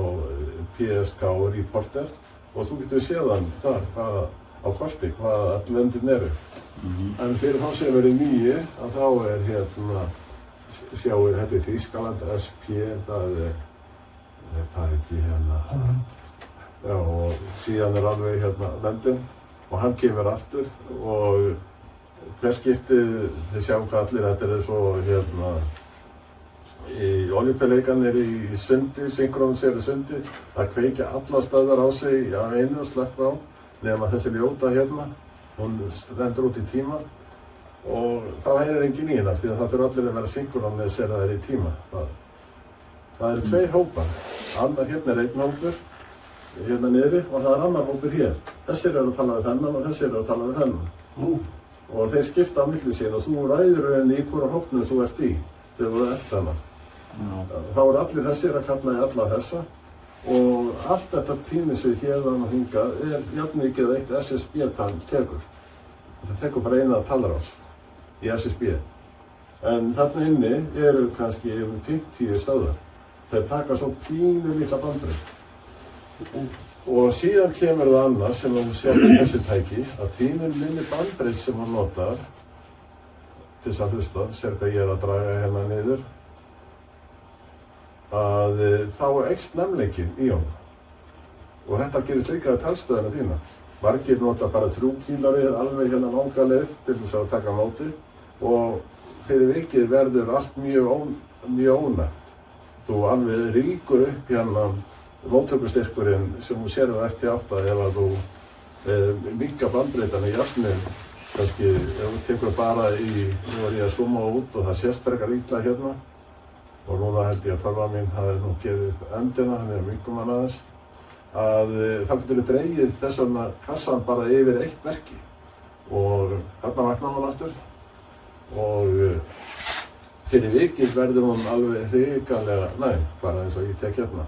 PSK Reporter og þú getur séð hann þar á korti hvað all löndin eru. En fyrir þá sem er í nýju að þá er hérna sjáu þetta er Þýskaland, SP, það er ekki hérna Holland. Já, og síðan er alveg hérna löndin og hann kemur aftur og hver skiptið þið sjáum hvað allir þetta er svo hérna í Olíupeleikan er í sundi, synkróniseri sundi, það kveikja alla stöðar á sig á einu og slökkva á nema þessi ljóta hérna, hún stendur út í tíma. Og þá heyrir enginn í hérna því að það þurfa allir að vera synkróniseraðir í tíma. Það eru tveir hópar. Hérna er einn hópur, hérna niðri og það er annar hópur hér. Þessir eru að tala við þennan og þessir eru að tala við þennan. Og þeir skipta á milli sín og þú ræður í hvora hópnum þú ert í þegar þú ert þennan. Þá eru allir þessir að kalla í alla þessa og allt þetta tímisvið hérðan og hingað er jafn mikið eitt SSB-tal tekur. Þetta tekur bara eina talrás í SSB. En þarna inni eru kannski 50 stöðar. Þeir taka svo pínu lítla bandbreytt. Og síðan kemur það annað sem þú sér í þessu tæki að þínum minni bandbreytt sem hann notar til þess að hlusta, sér hvað ég að draga hérna niður, að þá eykst nefnleikinn í honum. Og þetta gerist líka í talstöðina þína. Margir nota bara 3 kílóið alveg hérna langa leið til þess að taka móti og fyrir vikið verður allt mjög ónægt. Þú alveg ríkur upp hérna móttökustyrkurinn sem þú sérðu á FT8 ef að þú minnka bandbreiddana í járnið. Kannski ef þú tekur bara nú var ég að zooma út og það sést frekar illa hérna og núna held ég að tölva mín hafi nú gefið upp endina, þannig að minkum hann aðeins. Að þá getur við dregið þess vegna kassan bara yfir eitt merki og þarna vaknar mann aftur og fyrir vikið verður hún alveg hrikalega næm, bara eins og ég tek hérna.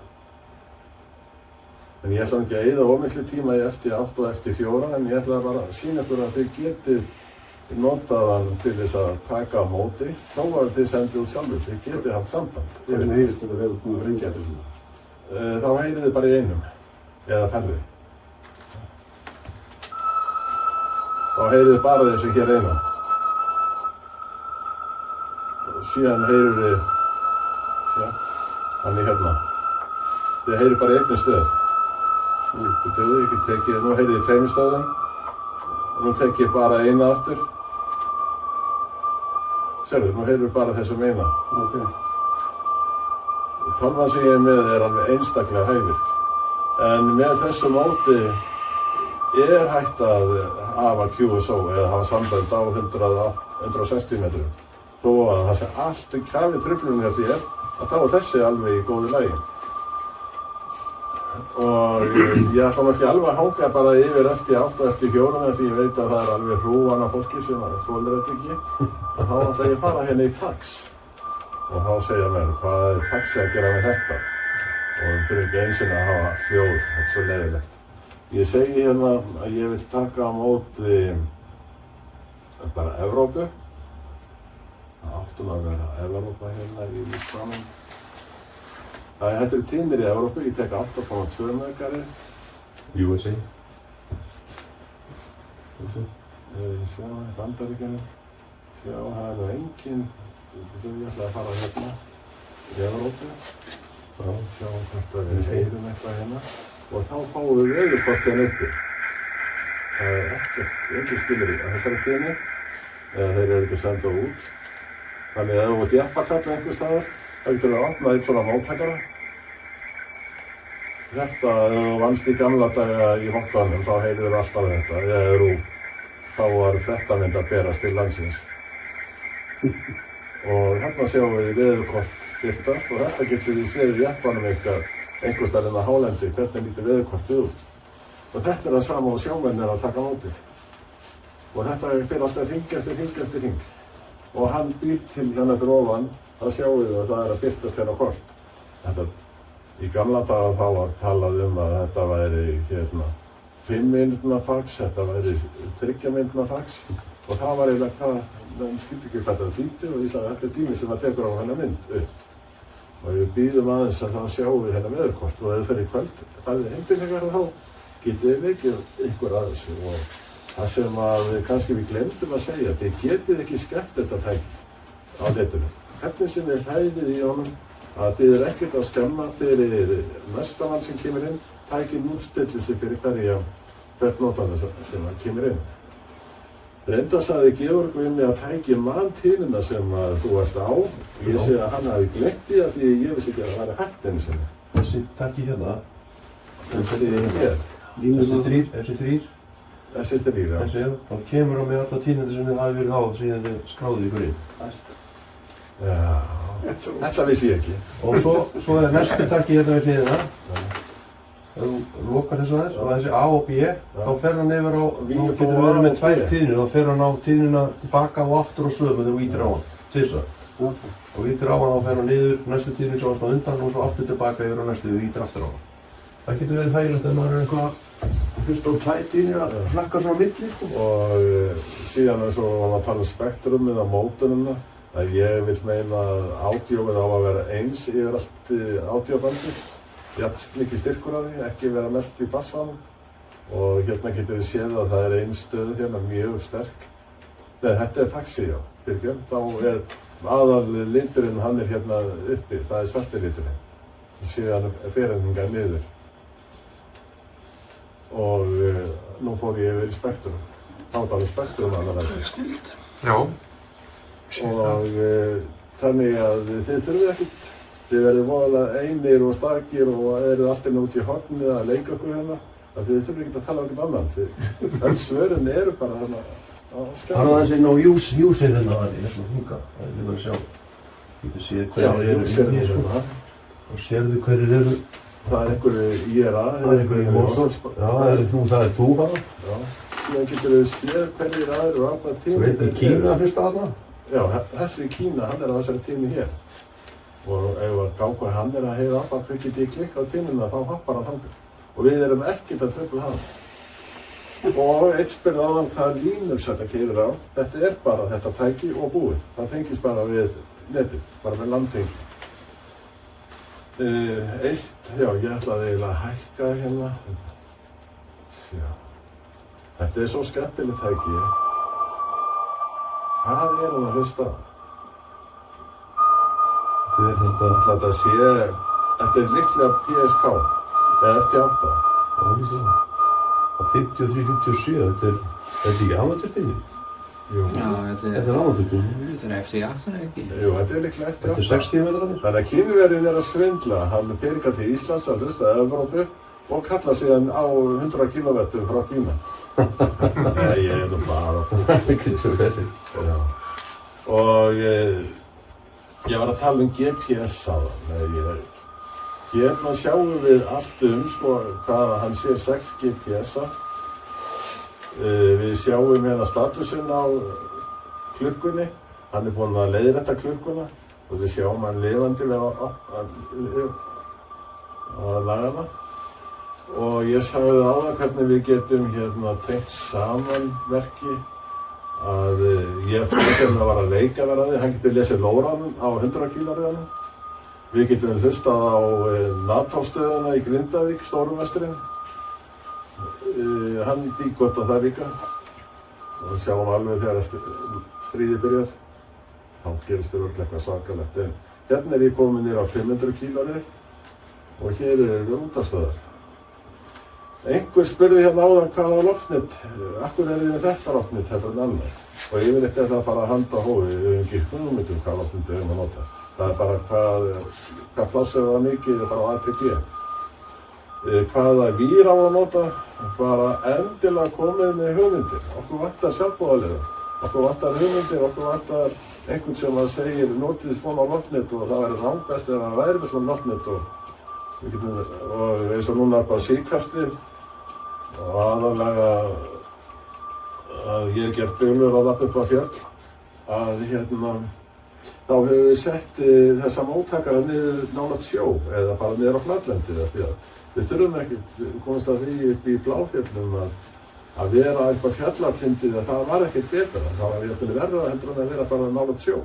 En ég ætla ekki að eyða of miklu tíma í FT8 og FT4 en ég ætla bara að sýna ykkur að þið getið notað hann til þess að taka á móti þó að þið sendið út sjálfur, þið getið haft samband. Hvernig heyrist þetta vel búin að ringja þetta svona? Þá heyrið þið bara í einum. Eða færri. Þá heyrið þið bara þessu hér eina. Og síðan heyrið þið, hann hérna. Þið heyrið bara í einni stöð. Nú heyrið þið 2 stöðum. Og nú tek ég bara eina aftur. Sérðu, nú heyrið þið bara þessum eina. Tölvan sem ég er með alveg einstaklega hægvirk. En með þessu móti hægt að hafa QSO eða hafa samband á 160 metrum. Þó að það sé allt í kafi truflunum hjá þér, að þá þessi alveg í góðu lagi. Og ég ætla nú ekki alveg að hanga bara yfir FT8 og FT4 því ég veit að það er alveg hrúan af fólki sem þolir þetta ekki. Og þá ætla ég að fara hérna í fax. Og þá segja mér, hvað er faxið að gera með þetta? Og við þurfum ekki einsinni að hafa hljóð, þetta er svo leiðilegt. Ég segi hérna að ég vil taka á móti bara Evrópu. Það áttum að vera Evrópa hérna í listanum. Þetta eru tíðnir í Evrópu, ég tek 8,2 megari. USA. Sjá, Bandaríkjunum. Sjá, það er nú engin. Ég ætla að fara hérna í Evrópu. Sjá hvort að við heyrum eitthvað hérna og þá fáum við veðurkort hérna uppi. Það er engin skilyrði á þessari tíðni eða þeir eru ekki sendað út. Þannig að ef þú ert jeppakall einhvers staðar þá getur við opnað eitt svona móttakara. Þetta, ef þú vannst í gamla daga í bankanum þá heyrðir alltaf þetta eða RÚV. Þá var fréttamynd að berast til landsins. Og hérna sjáum við veðurkort birtast og þetta getur þið séð í jeppanum einhvers staðar inn á hálendi hvernig lítið veðurkortið út. Og þetta er það sama og sjómenn að taka mótið. Og þetta fyrir alltaf hring eftir hring. Og hann býr til hérna fyrir ofan, það sjáum við að það er að birtast hérna kort. Þetta, í gamla daga þá var talað að þetta væri hérna 5 mínútna fax, þetta væri 3 mínútna fax. Og það var eiginlega menn skildi ekki hvað þetta þýddi og ég sagði að þetta er tími sem að tekur á hennar mynd upp. Og við býðum aðeins að þá sjáum við hennar veðurkort og ef þið fer í kvöld, farið heimtingar þá getið þið vikið ykkur að þessu og það sem að kannski við glemdum að segja, þið getið ekki skemmt þetta tæki á netinu. Hvernig sem þið hræðið í honum að þið er ekkert að skemma fyrir næsta mann sem kemur inn, tækið nústillir sig fyrir hvert notanda sem kemur inn. Reynda sagði Georg við mig að tæki manntíðina sem þú ert á. Ég segi að hann hafi gleymt í það því ég vissi ekki að það væri hægt einu sinni. Þessi takki hérna. Þessi hér. Þessi þrír. Þessi þrír, já. Þessi hérna. Þá kemur á mig alla tíðnandi sem þið hafi verið á síðan þið skráðið ykkur inn. Já, þetta vissi ég ekki. Og svo er næstu takki hérna við hliðina. Ef þú lokar þessu aðeins og þessi A og B, þá fer hann yfir á, þá getur við verið með 2 tíðnir, þá fer hann á tíðnina tilbaka og aftur og sömu þegar þú ítir á hann, tvisvar. Og ítir á hann, þá fer hann niður næstu tíðnir sem var undan og svo aftur tilbaka yfir á næstu og ítir aftur á hann. Það getur verið þægilegt ef maður er eitthvað hlust á 2 tíðnir að flakka svona á milli. Og síðan eins og hann var að tala um spektrumið á mótunum að ég vil meina að ádióið á að vera eins yfir allt ádióbandið. Jafn mikið styrkur á því, ekki vera mest í bassanum og hérna getur við séð að það er ein stöð hérna mjög sterk Nei, þetta er faxi, já, fyrirgefn. Þá aðal liturinn, hann hérna uppi, það svarti liturinn. Síðan fer hann hingað niður. Og nú fór ég yfir í Spektrum. Þá var bara Spektrum alveg þessi. Snilt. Já. Og þannig að þið þurfið ekkert, þið verðið voðalega einir og stakir og eruð alltaf út í hornið að leika okkur hérna. Þið þurfið ekkert að tala um eitthvað annan. Öll svörin eru bara þarna á skjánum. Það er aðeins inn á júsir hérna að þessum hinga. Það er bara að sjá. Þú séð hverjir eru inni hérna. Og sérðu hverjir eru. Það er einhverju IRA. Það er einhverju Mosfell. Já, það er þú bara. Já. Síðan getur við séð hverjir aðrir og á hvaða tími þeir eru. Í Kína fyrst að þarna? Já, þessi í Kína, hann er á þessari tími hér. Og ef að gáka hann er að heyra á hvað get ég klikka á tímina, þá hoppar hann þangað. Og við erum ekkert að trufla hann. Og eitt spyrði á hann hvaða línur þetta keyrir á. Þetta er bara þetta tæki og búið. Það tengist bara við netið, bara með landtengi. Já, ég ætlaði eiginlega að hækka hérna. Sjá. Þetta er svo skemmtilegt tæki. Hvað er hann að hlusta á? Þetta sé, þetta er líklega PSK eða FT8. Og 53-57, þetta er ekki amatörtinni? Jú. Já, Þetta er amatörtinni? Þetta er FT8 ekki? Jú, þetta er líklega FT8. Þetta er 60 metrarnir? Þannig að Kínverjinn er að svindla, hann peninga til Íslands að hlusta Evrópu og kalla síðan á 100 kW frá Kína. Nei, ég er nú bara Það getur verið. Já. Og ég var að tala um GPS áðan. Hérna sjáum við allt sko, hvað hann sér 6 GPS-a. Við sjáum hérna statusinn á klukkunni. Hann er búinn að leiðrétta klukkuna og við sjáum hann lifandi við að laga hana. Og ég sagði áðan hvernig við getum hérna tengt saman verki. Að ég sem var að leika verði, hann getur lesið lóranum á 100 kílóriðanum. Við getum hlustað á NATO-stöðuna í Grindavík, Stórumvesturinn. Hann dígott á það líka. Og sjáum alveg þegar stríðið byrjar. Þá gerist þér öll eitthvað svakalegt. En hérna er ég komin niður á 500 kílórið og hér eru útastöðar. Einhver spurði hérna áðan hvað á loftnet, akkur er þið með þetta loftnet heldur en annað. Og yfirleitt er það bara hand á hófi, við höfum ekki hugmynd hvað loftnet við höfum að nota. Það er bara hvað pláss er það mikið, það er bara á ATG. Hvaða vír á að nota, bara endilega komið með hugmyndir. Okkur vantar sjálfboðaliða, okkur vantar hugmyndir, okkur vantar einhvern sem að segir notið svona á loftnet og það væri rángast ef það væri með svona loftnet og eins og núna bara síðkastið. Og aðalega að ég er gert bygglur að lappa upp á fjall að hérna þá hefur við sett þessa móttakara niður nálægt sjó eða bara niður á flatlendi því að við þurfum ekkert komast að því upp í Bláfjöllum að vera eitthvað fjallatindið að það var ekkert betra, það var jafnvel verra heldur en að vera bara nálægt sjó.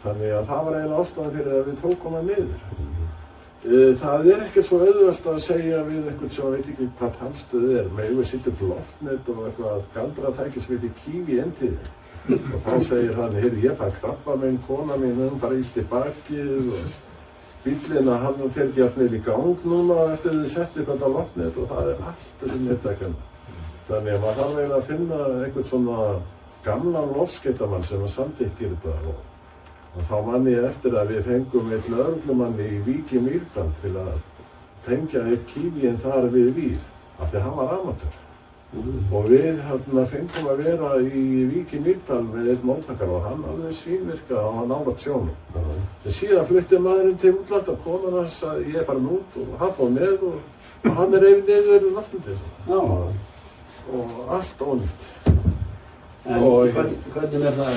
Þannig að það var eiginlega ástæðan fyrir að við tókum hann niður. Það er ekkert svo auðvelt að segja við einhvern sem veit ekki hvað talstöð er. Megum við sitja upp loftnet og eitthvað galdratæki sem heitir Kíví N-tíðin. Og þá segir hann, heyrðu ég fær krabbamein, kona mín, fara illt í bakið og bíllinn að hann fer ekki jafnvel í gang núna eftir að við setjum þetta loftnet og það er allt þessi nettakennd. Þannig að maður þarf eiginlega að finna einhvern svona gamlan lofskeitamann sem samþykkir þetta. Og þá man ég eftir að við fengum einn lögreglumann í Vík í Mýrdal til að tengja eitt kívíinn þar við Vír, af því að hann var amatör. Og við fengum að vera í Vík í Mýrdal með einn móttakara og hann alveg svínvirkaði, hann var nálægt sjónum. En síðan flutti maðurinn til útlanda og konan hans að ég er farin út og hann fór með og hann er yfir niðurverðið náttúrulega. Og allt ónýtt. En hvernig er það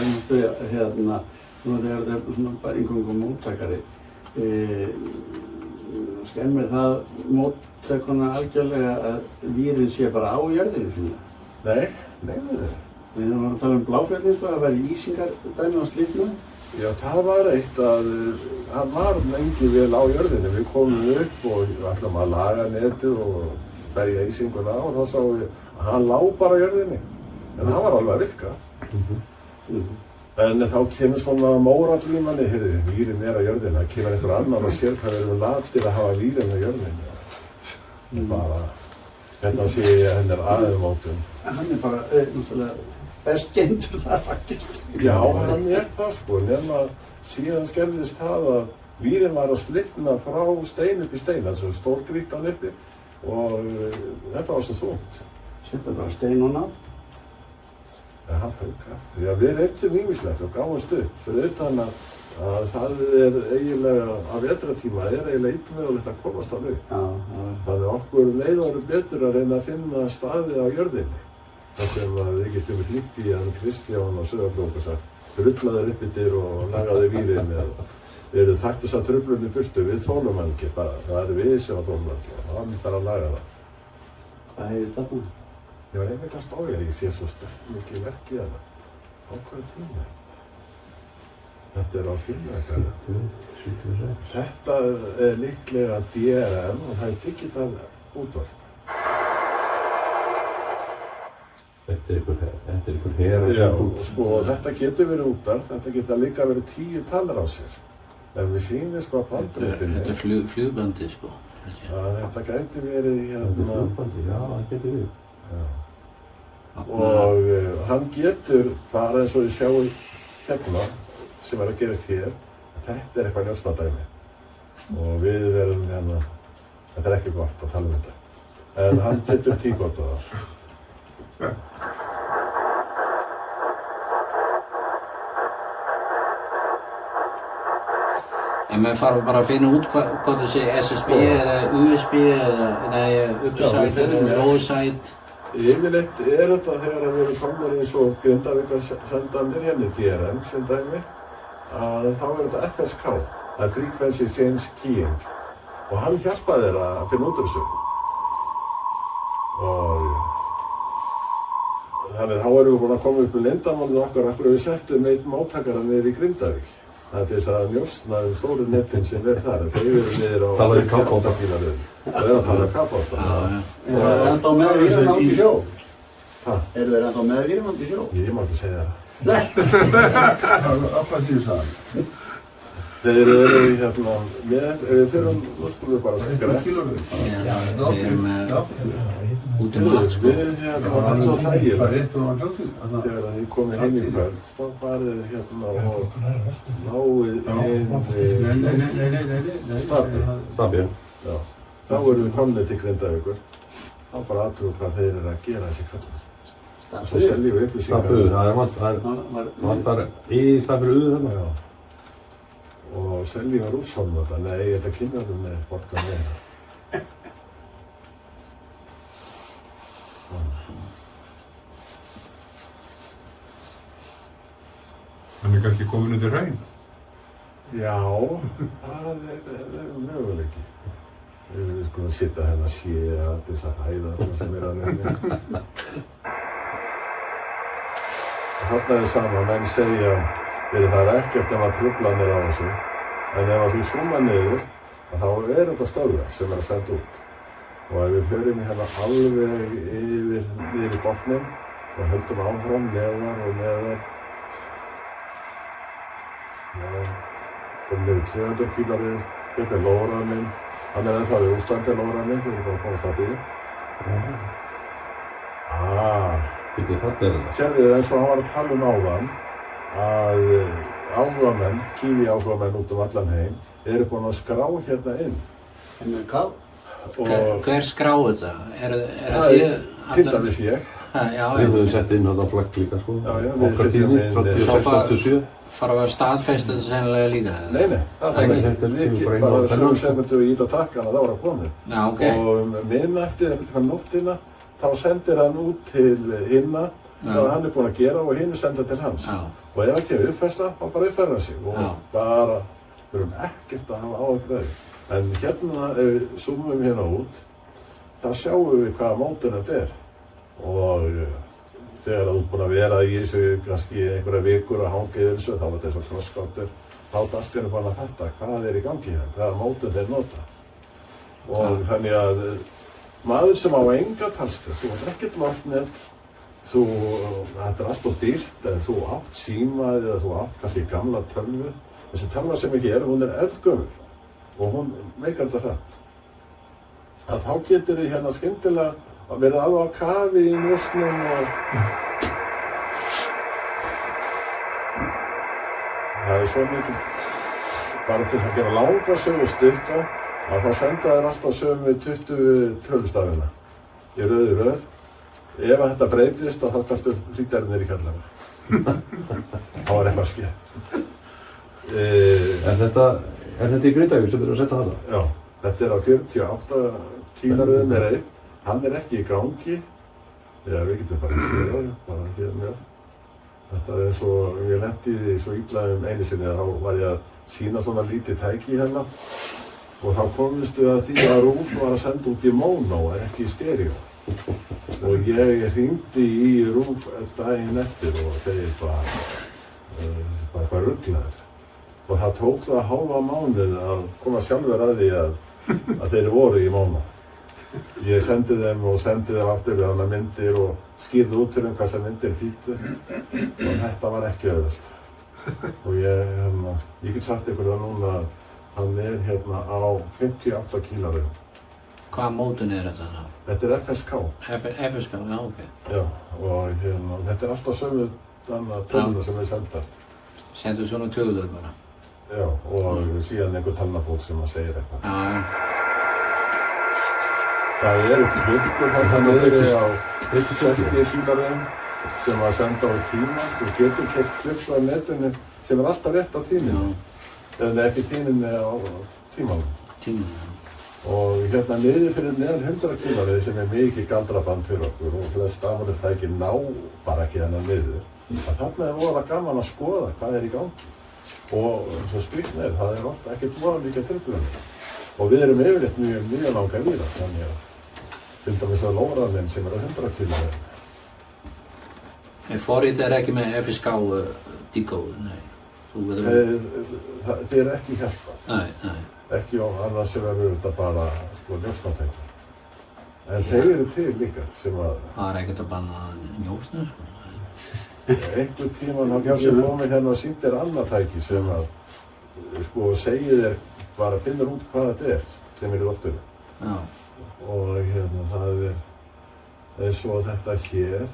hérna, nú þegar það er svona bara eingöngu móttakari, skemmir það móttakuna algjörlega að vírinn sé bara á jörðinu svona? Nei. Við erum að tala um Bláfjöllin, að vera ísingar dæmi á slíknu? Já, það var eitt að hann var lengi vel á jörðinu. Við komum upp og við ætlum að laga netið og berja ísinguna á og þá sáum við að hann lá bara á jörðinu. En það var alveg að virka. En þá kemur svona mórall í manni, heyrðu, vírinn á jörðinni, það kemur einhver annar og sér hvað við erum latir að hafa vírinn á jörðinni. Bara, hérna sé ég að henni aðeimótum. Hann bara, náttúrulega, best geymdur þar faktiskt. Já, hann það sko, nema síðan skerðist það að vírinn var að slitna frá stein upp í stein, altså stór grýttan uppi og þetta var svo þungt. Setja bara stein og nafn. Ja, hann fæði kraft. Því að við reyndum ýmislegt og gáumst upp fyrir utan að það eiginlega að vetratíma eiginlega illmögulegt að komast að upp. Þannig okkur leiðar betur að reyna að finna staði á jörðinni. Það sem við getum hlýtt í að Kristján og Söðarblók og sagt drullaður upp yfir og lagaði vírinn eða við takkt þess að truflunni burtu, við þólum hann ekki bara, það við sem að þólum hann ekki og það myndar að laga það. Hvað heyrðist þarna? Ég var einmitt að spá ég að ég sé svo sterkt mikið verkið að það. Á hvaða tíma? Þetta á filmverkanu. Þetta líklega DRM og það digital útvarp. Þetta einhver hera. Já, sko þetta getur verið útvarp, þetta geta líka verið 10 talrásir. En við sýnum sko að bandbreitinni. Þetta flugbandi sko. Þetta gæti verið Flugbandi, já, það getur verið. Og hann getur bara eins og þið sjáu hérna sem að gerast hér, þetta eitthvað njósnadæmi og við verðum hérna, þetta ekki gott að tala þetta, en hann getur tíkotað það. En maður fara bara að finna út hvað þessi SSB eða USB eða uppisæt eða lóðsæt. Yfirleitt þetta þegar við erum komnir eins og Grindavíkar sendanir hérna DRM sem dæmi að þá þetta FSK, það Frequency Change Keying og hann hjálpaði þér að finna út úr þessu og þannig þá erum við búin að koma upp með leyndarmálið okkar af hverju við settum einn móttakara niður í Grindavík. Það er til þess að njósna stóru netin sem þar, en þau eru niður á kafbátabílaröðum. Það að tala kafbáta. Er það ennþá með vírumand í sjó? Hæ? Eru þeir ennþá með vírumand í sjó? Ég má ekki segja það. Nei! Þeir eru hérna með, við fyrir nú skulum við bara skrætt. Já, þeir eru með út allt sko. Við hérna, það er svo þægilegt. Þegar þið komið heim í kvöld, þá farið þið hérna og náið inn Stabi. Já. Þá erum við komnið til Grindavíkur. Þá bara aðtrúum hvað þeir eru að gera þessi kallar. Svo seljum við upplýsingar. Stabi, það vantar í Stabi þarna. Já. Og seljum við rússálum þetta. Nei, þetta kynnarum er borgað meira. Hann kannski komin undir hraun. Já, það er möguleiki. Við skulum sitta hérna að sé að þessar hæðarna sem að nefna. Þarna sama, menn segja það er ekkert ef að truflanir á þessu, en ef að þú zooma niður, þá þetta stöðvar sem að senda út. Og ef við förum hérna alveg yfir í botninn og höldum áfram neðar og neðar, komum yfir 200 kílóriðir, þetta er lóðraninn, hann er ennþá í Úslandi lóðraninn, við erum bara að komast að því. Sérðu þið eins og hann var að tala áðan að áhugamenn, kíví áhugamenn út allan heim, eru búin að skrá hérna inn. En hvað? Hver skrá þetta? Það er til dæmis ég. Já, Við höfum sett inn þetta flagg líka sko. Já, við setjum inn 36-87. Fara að staðfesta þetta sennilega líka? Nei, það er ekki. Bara við sögum segundu í íta takkana, það var að komið. Já, ok. Og minnætti, einhvern nóttina, þá sendir hann út til hinna hvað hann er búinn að gera og hinn senda til hans. Og ef það kemur uppfærsla, þá bara uppfæra sig og bara þurfum ekkert að hafa áhyggjur. En hérna, ef við zoomum hérna út, þá sjáum við hvaða mótin þetta er. Og þegar þú ert búinn að vera í þessu kannski einhverja vikur að hanga í þessu, þá var þetta krossgáttur, þá er allt búinn að fatta hvað er í gangi hérna, hvaða mótin þeir nota. Og þannig að maður sem á enga talstöð, þú mátt ekkert loftnet, þetta alltof dýrt, en þú átt síma eða þú átt kannski gamla tölvu. Þessi tölva sem er hér, hún eldgömul og hún meikar þetta satt. Að þá getur þið hérna skyndilega verið alveg á kafi í njósnum og það svo mikið, bara til að gera langa sögu stutta, að þá senda þér alltaf sömu 20 tölustafina í röðu röð. Ef að þetta breytist, þá kannstu hlýtjarinn niður í kjallara. Það var eitthvað skeið. Er þetta í Grindavík sem eru að setja þarna? Já, þetta er á 48 kílaröðum með einn. Hann er ekki í gangi. Já, við getum bara að séð það, bara hér með. Þetta er svo, ég lenti því svo illa einu sinni að þá var ég að sýna svona lítið tæki hérna. Og þá komumst við að því að RÚV var að senda út í móno en ekki í stereo. Og ég hringdi í RÚV daginn eftir og þeir bara ruglaðir. Og það tók það hálfa mánuð að koma sjálfur að því að þeir voru í móno. Ég sendi þeim aftur við hana myndir og skýrði út fyrir hvað sem myndir þýddu og þetta var ekki auðvelt. Og ég get sagt ykkur það núna að hann er hérna á 58 kílaröðum. Hvaða mótun er þetta þá? Þetta er FSK. FSK, já, ok. Já, og þetta er alltaf sömu töluna sem við sendar. Sendur svona tölur bara? Já, og síðan einhver talnabók sem segir eitthvað. Það eru klukkur þarna niðri á 60 kílaröðum sem að senda á tíma. Þú getur keypt klukku á netinu sem er alltaf rétt á tíminu. Eða ekki tíminu á tímanum. Tímanum. Og hérna niður fyrir neðan 100 kílaröði sem er mikið galdraband fyrir okkur og flest afhverjum það ekki ná bara ekki þennan niður. Þarna er voða gaman að skoða hvað er í gangi. Og svo skrýtna það er ofta ekkert voða mikið truflanir. Og við erum yfirleitt mjög langa víra, þannig að til dæmis að lóðrarnir sem er á 100 kílaröði. Forritið er ekki með FSK decode, nei. Þeir eru ekki hjálpað. Nei. Ekki á annars sem verður þetta bara njósnatæki. En þeir eru til líka sem að... Það er ekkert að banna njósnir, sko. Einhvern tímann þá kannski komið hérna og sýnt þér annað tæki sem að segir þér bara finnur út hvað þetta er sem er í loftinu. Já. Og það er eins og þetta hér.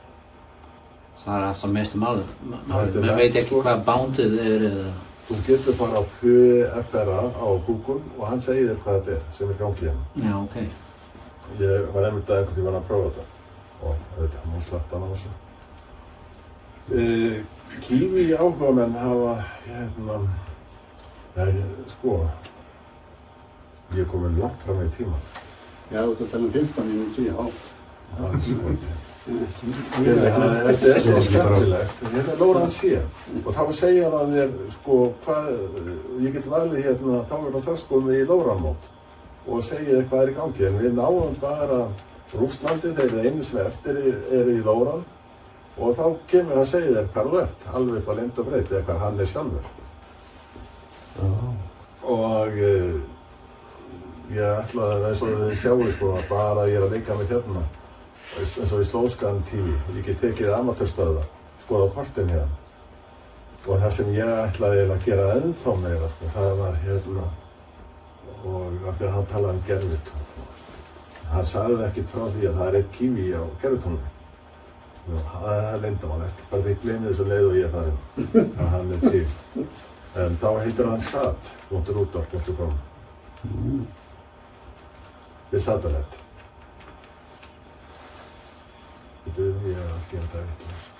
Það er alltaf mestu málið. Maður veit ekki hvað boundið er eða... Þú getur bara á FRA á Google og hann segir þér hvað þetta er sem er gangið hérna. Já, ok. Ég var einmitt að einhvern tímann að prófa þetta og þetta, maður slapp hann á þessu. Kíví áhugamenn hafa, ég er komin langt fram í tíman. Já, þú ert að tala um 15 mínútur, já. Þetta er svo skemmtilegt. Hérna er Lóran C. Og þá segja hann þér, hvað, ég get valið hérna, þá er það þröskum í Lóranmót og segja þér hvað er í gangi. En við náum bara Rússlandi, þeir eru einu sem eftir eru í Lóran og þá kemur hann að segja þér hvað þú ert, alveg upp á leynd og breyt, eða hvað hann er sjálfur. Og ég ætlaði eins og þið sjáu bara ég er að leika mig hérna. Eins og í Slóskan TV, ég get tekið amatörstöða, skoða kortin hérna. Og það sem ég ætlaði að gera ennþá meira, það var hérna, og af því að hann talaði um gervitungl. Hann sagði ekkert frá því að það er eitt kíví á gervitungli. Það er leyndarmál ekki, bara þið gleymið þessu leið og ég er farinn, að hann er til. En þá heitir hann sat.rudolf.com. Við satalett. Ég er að skera þetta vitlaust.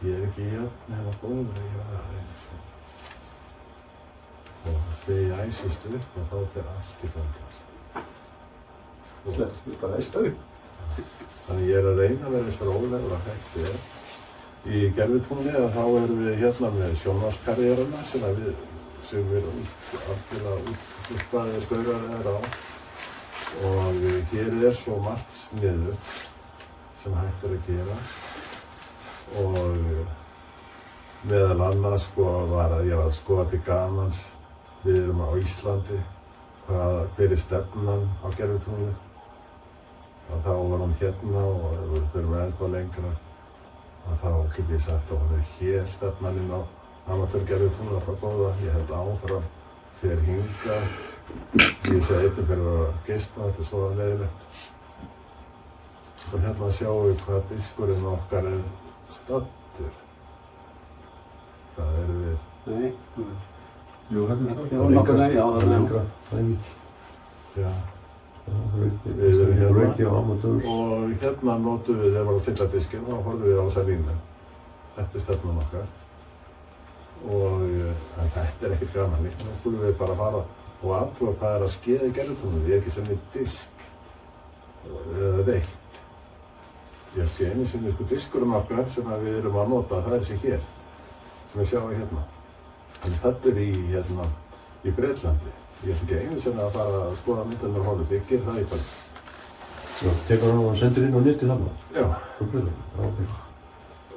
Ég er ekki jafn eða góður að ég var að reyna sér. Og þegar ég æsist upp og þá fer allt í framkast. Sleppstu bara æsaði. Þannig ég er að reyna að vera eins og rólegur að hætti er. Í gervitungli þá erum við hérna með sjónvarpskarriéruna sem við algjörlega útbæðir gaurar er á. Og hér er svo margt sniðugt sem hægt er að gera og meðal annars var að ég var að skoða til gamans, við erum á Íslandi, hver er stefnan á gervitunglið og þá var hún hérna og ef við förum ennþá lengra og þá get ég sagt að hún hér stefnaninn á amatörgerðutúnna frá góða. Ég held áfram, fer hingað. Ég sé einnig fyrir að geispa, þetta svo leiðilegt. Og hérna sjáum við hvað diskurinn okkar staddur. Hvað erum við? Nei. Jú, þetta Já, nokkuð nei, já, það er lengra. Já. Við erum hérna og hérna notum við, þegar við varum að fylla diskinn, þá horfum við á þessa línu. Þetta stefnan okkar. Og þetta ekkert gaman. Nú skulum við bara fara og athuga hvað að skeða í gerðutúnum. Ég ekki sem í disk eða veitt. Ég ekki einu sinni diskurinn okkar sem við erum að nota, það þessi hér, sem við sjáum hérna. Hann staddur í Breitlandi. Ég ekki einu sinni að fara að skoða myndirnar hálfur, ég ger það í kvöld. Já, tekur hann og sendur inn á netið þarna? Já. Frá Breitlandi? Já, ok.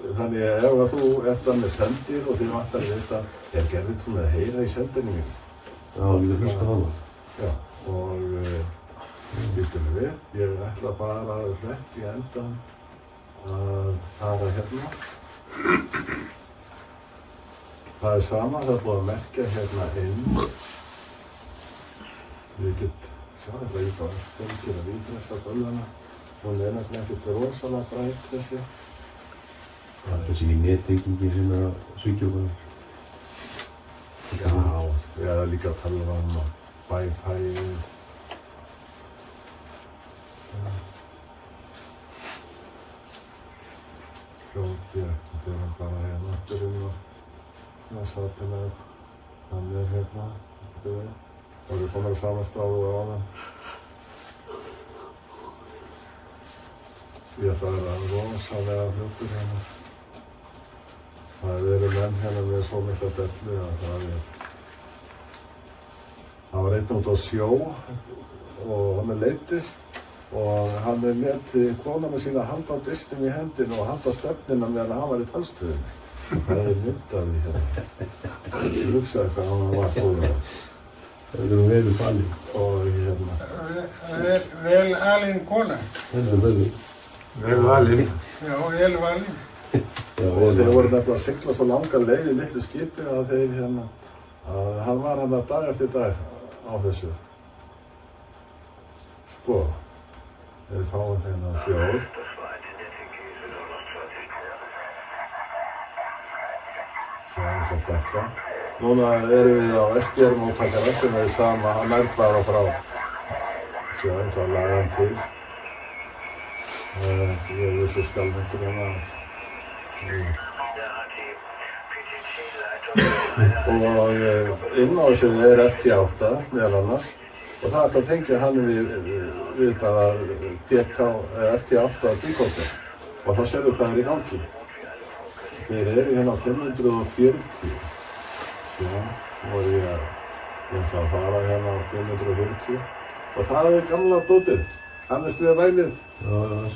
Þannig að ef þú ert með sendir og þið vantar að vita, gerðutúnið að heyra í sendinni mín. Já, þú getur hlustað þarna. Já, og býtum við. Ég ætla bara rétt í endan að fara hérna. Það er sama, það er búið að merkja hérna inn. Við get sjá þetta í bara fengir að víta þessa bölvana. Hún nefnilega ekkert rosalega brætt þessi. Þessi nettengingi sem að svíkja okkur. Já, eða líka tölvan og Wi-Fi. Hljóti, þetta er bara hérna afturinn og satellit. Hann hérna, þetta við. Og við komum á sama stað og á hana. Ég ætla að vera rosalega fljótur hérna. Það eru menn hérna með svo mikla dellu að það var einn út á sjó og hann leiddist og hann leti kona með sína að halda á distinum í hendinu og halda stefnina meðan hann var í talstöðinni. Það myndaði hérna. Ég hugsaði hvað hann var góður. Það eru vel valin. Og hérna. Vel alin kona. Heldur vel. Vel valin. Já, vel valin. Og þeir voru nefnilega að sigla svo langa leið í litlu skipi að þeir hérna, að hann var hérna dag eftir dag á þessu. Sko, þeir fáum hérna hljóð. Svo hann ætla að stekka. Núna erum við á SDR-móttakara sem er sama, hann er bara frá. Svo ég ætla að laga hann til. Ég er svo skjálfhentur hérna. Og inn á þessu er FT8 meðal annars og það er að tengja hann við bara FT8 díkóttir og þá sérðu hvað er í gangi. Þeir eru hérna á 540. Já, og ég ætla að fara hérna á 540 og það er gamla dótið, kannist við vælið.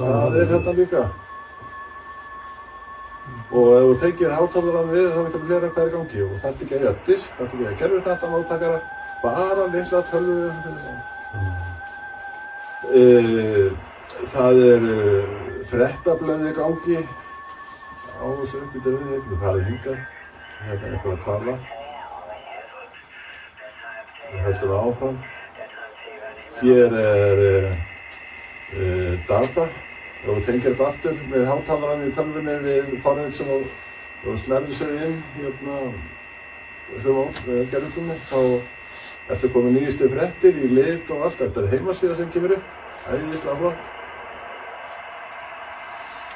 Það er hérna líka. Og ef þú tekir hátalarann við þá getur við hlera hvað er í gangi og þarf ekki að eiga disk, þarf ekki að gerði þetta móttakara, bara litla tölvu. Það er frettablöð í gangi á þessu uppbyttur við, við farið hingað, hérna er einhver að tala. Við höldum áfram. Hér er data. Ef þú tengir þetta aftur með hátalarann í tölvunni við farið sem þú slerðir sig inn hérna gerðutúnni, þá ertu komið nýjustu fréttir í lit og allt. Þetta er heimasíða sem kemur upp, æðislega flott.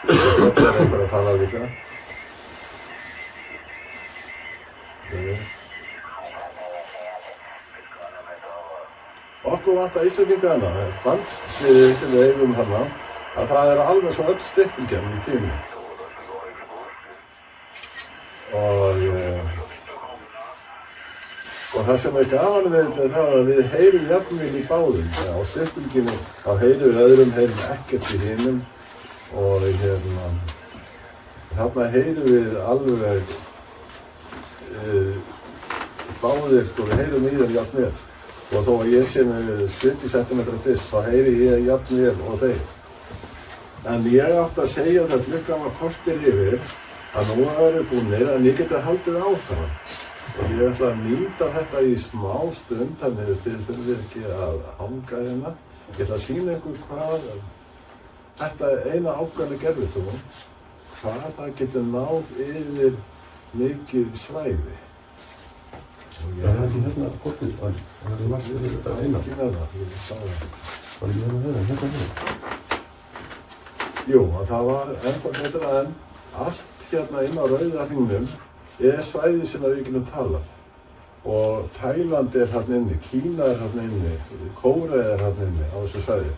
Þetta er einhver að tala líka. Okkur vantar Íslendingana, það er bandsviðið sem við eigum þarna. Að það er alveg svo öll stippilgerð í tími. Og það sem er gaman við þetta er það að við heyrum jafnvel í báðum. Á stippilginni þá heyrum við öðrum, heyrum ekkert í hinum og þarna heyrum við alveg báðir, sko, við heyrum í þeim jafnvel. Og þó að ég sé með 70 cm disk þá heyri ég jafnvel og þeir. En ég átti að segja þegar klukkan var kortir yfir að nú væri búnir en ég geti haldið áfram. Og ég ætla að nýta þetta í smá stund, þannig að þið þurfið ekki að hanga hérna. Ég ætla að sýna ykkur hvað þetta eina ákveðna gervitungum, hvað það getur náð yfir mikið svæði. Það er ekki hérna kortið, það er margt yfir þetta eina. Ekki með það, ég sá það. Var ekki hérna hérna? Jú, það var ennþá betra en allt hérna inn á rauða hringnum svæði sem við getum talað. Og Tæland þarna inni, Kína þarna inni, Kórea þarna inni á þessu svæði.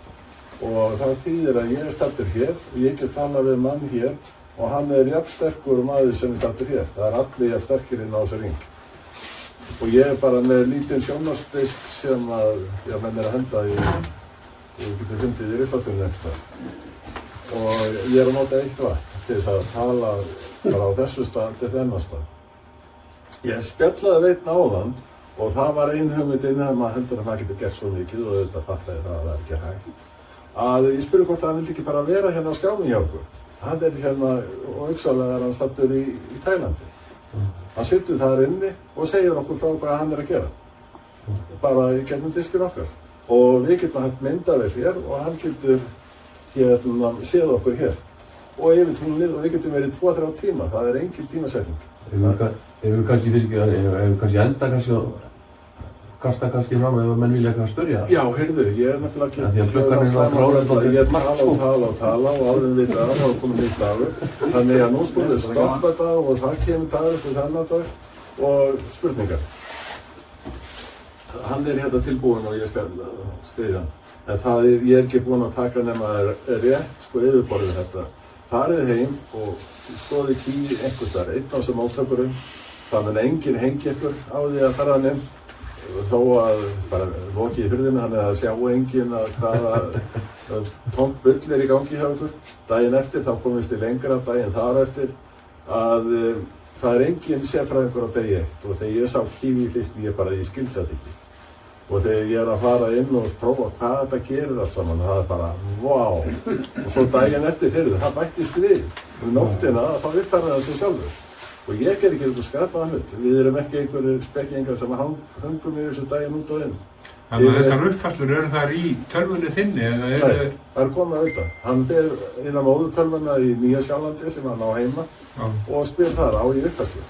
Og það þýðir að ég staddur hér og ég get talað við mann hér og hann jafn sterkur maður sem staddur hér. Það allir jafn sterkir inn á þessu hring. Og ég bara með lítinn sjónvarpsdisk sem menn að henda ég geti fundið í rifflatunum eftir. Og ég að nota 1 watt til þess að tala bara á þessu stað til þennan stað. Ég spjallaði veitna áðan og það var ein hugmynd inn að maður heldur að maður getur gert svo mikið og auðvitað fattaði það að það ekki hægt. Að ég spurði hvort hann vildi ekki bara vera hérna á skjánum hjá okkur. Hann hérna og hugsanlega hann staddur í Tælandi. Hann situr þar inni og segir okkur frá hvað hann að gera. Bara í gegnum diskinn okkar. Og við getum haft myndavél hér og hann getur hérna séð okkur hér. Og yfir tunglið og við getum verið 2-3 tíma, það engin tímasetning. Ef við kannski enda kannski og kasta kannski fram ef menn vilja eitthvað spyrja það? Já, heyrðu, ég nefnilega ekki... Því að klukkan frá ég tala og áður en vita að það var komin nýtt dagur. Þannig að nú spurðu stoppa dag og það kemur dagur til þennan dag og spurningar. Hann hérna tilbúinn og ég skal styðja hann. En ég ekki búinn að taka nema rétt yfirborðið þetta. Farið heim og skoðið ký einhvers staðar, einn á þessum móttökurum. Það mun enginn hengi ykkur á því að fara hann inn. Þó að bara lokið í hurðinu, þannig að það sjá enginn að hvaða tómt bull í gangi hjá okkur. Daginn eftir þá komumst í lengra, daginn þar eftir að það enginn sérfræðingur á degi 1 og þegar ég sá kífi fyrst, ég skildi þetta ekki. Og þegar ég að fara inn og prófa hvað þetta gerir allt saman, það bara, vá! Og svo daginn eftir, heyrðu, það bættist við. Nóttina, þá uppfærði það sig sjálfur. Og ég ekki eitthvað skapaðan hlut. Við erum ekki einhverjir spekkingar sem hungum yfir þessu daginn út og inn. Þannig að þessar uppfærslur, eru þær í tölvunni þinni? Nei, það er komið auðvitað. Hann fer inn á móðurtölvuna í Nýja-Sjálandi sem hann á heima og spyr þar á í uppfærslu.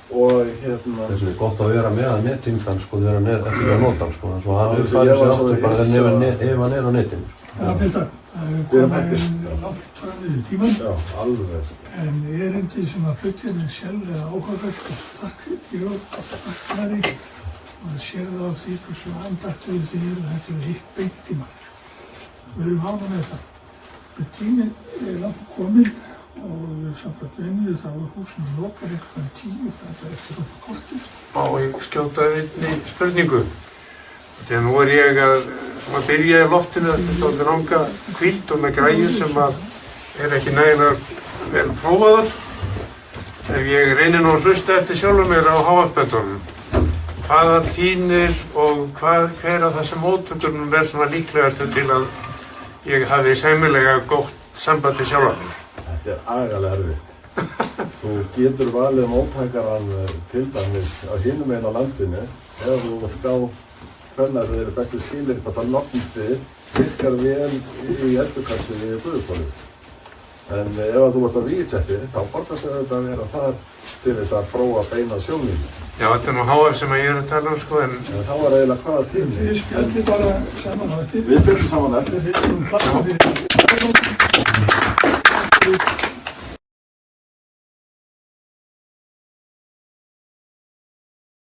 Og hérna... Þess vegna gott að vera með að nettingan þegar hann ekki að nota hann Svo hann uppfærir sig aftur bara ef hann á netinu Já, Petar, það komið langt fram við tímann. Já, alveg. En erindi sem að fluttirinn sjálflega áhugavert og takk Georg og það sér það á því hversu andættu við þér og þetta hitt beint í mann. Við erum ánægð með það. Tíminn langt kominn og samkvæmt venju þá húsinu lokar eitthvað 10, þetta eftir okkur kortir. Má ég skjóta einni spurningu? Þegar nú ég að byrja í loftinu að ranga hvíld og með græjur sem ekki nægilega vel prófaðar. Ef ég reynir nú að hlusta eftir sjálfum mér á HF-böndunum, hvaða tíðnir og hver af þessum móttökunum svona líklegastu til að ég hafi sæmilega gott samband við sjálfan mig? Þetta agalega erfitt. Þú getur valið móttakarann til dæmis á hinum einn á landinu eða þú vilt gá hvernig þeir eru bestu skilir hvort að loftið virkar vel í endurkasti við guðupólið. En ef þú ert á Víðseppi þá borgar sig auðvitað að vera þar til þess að prófa að beina sjónlínu. Já, þetta nú HF sem ég að tala sko en þá eiginlega hvaða tími? Þið spjallið bara saman á eftir. Við byrjum saman eftir. Við erum plassað fyrir.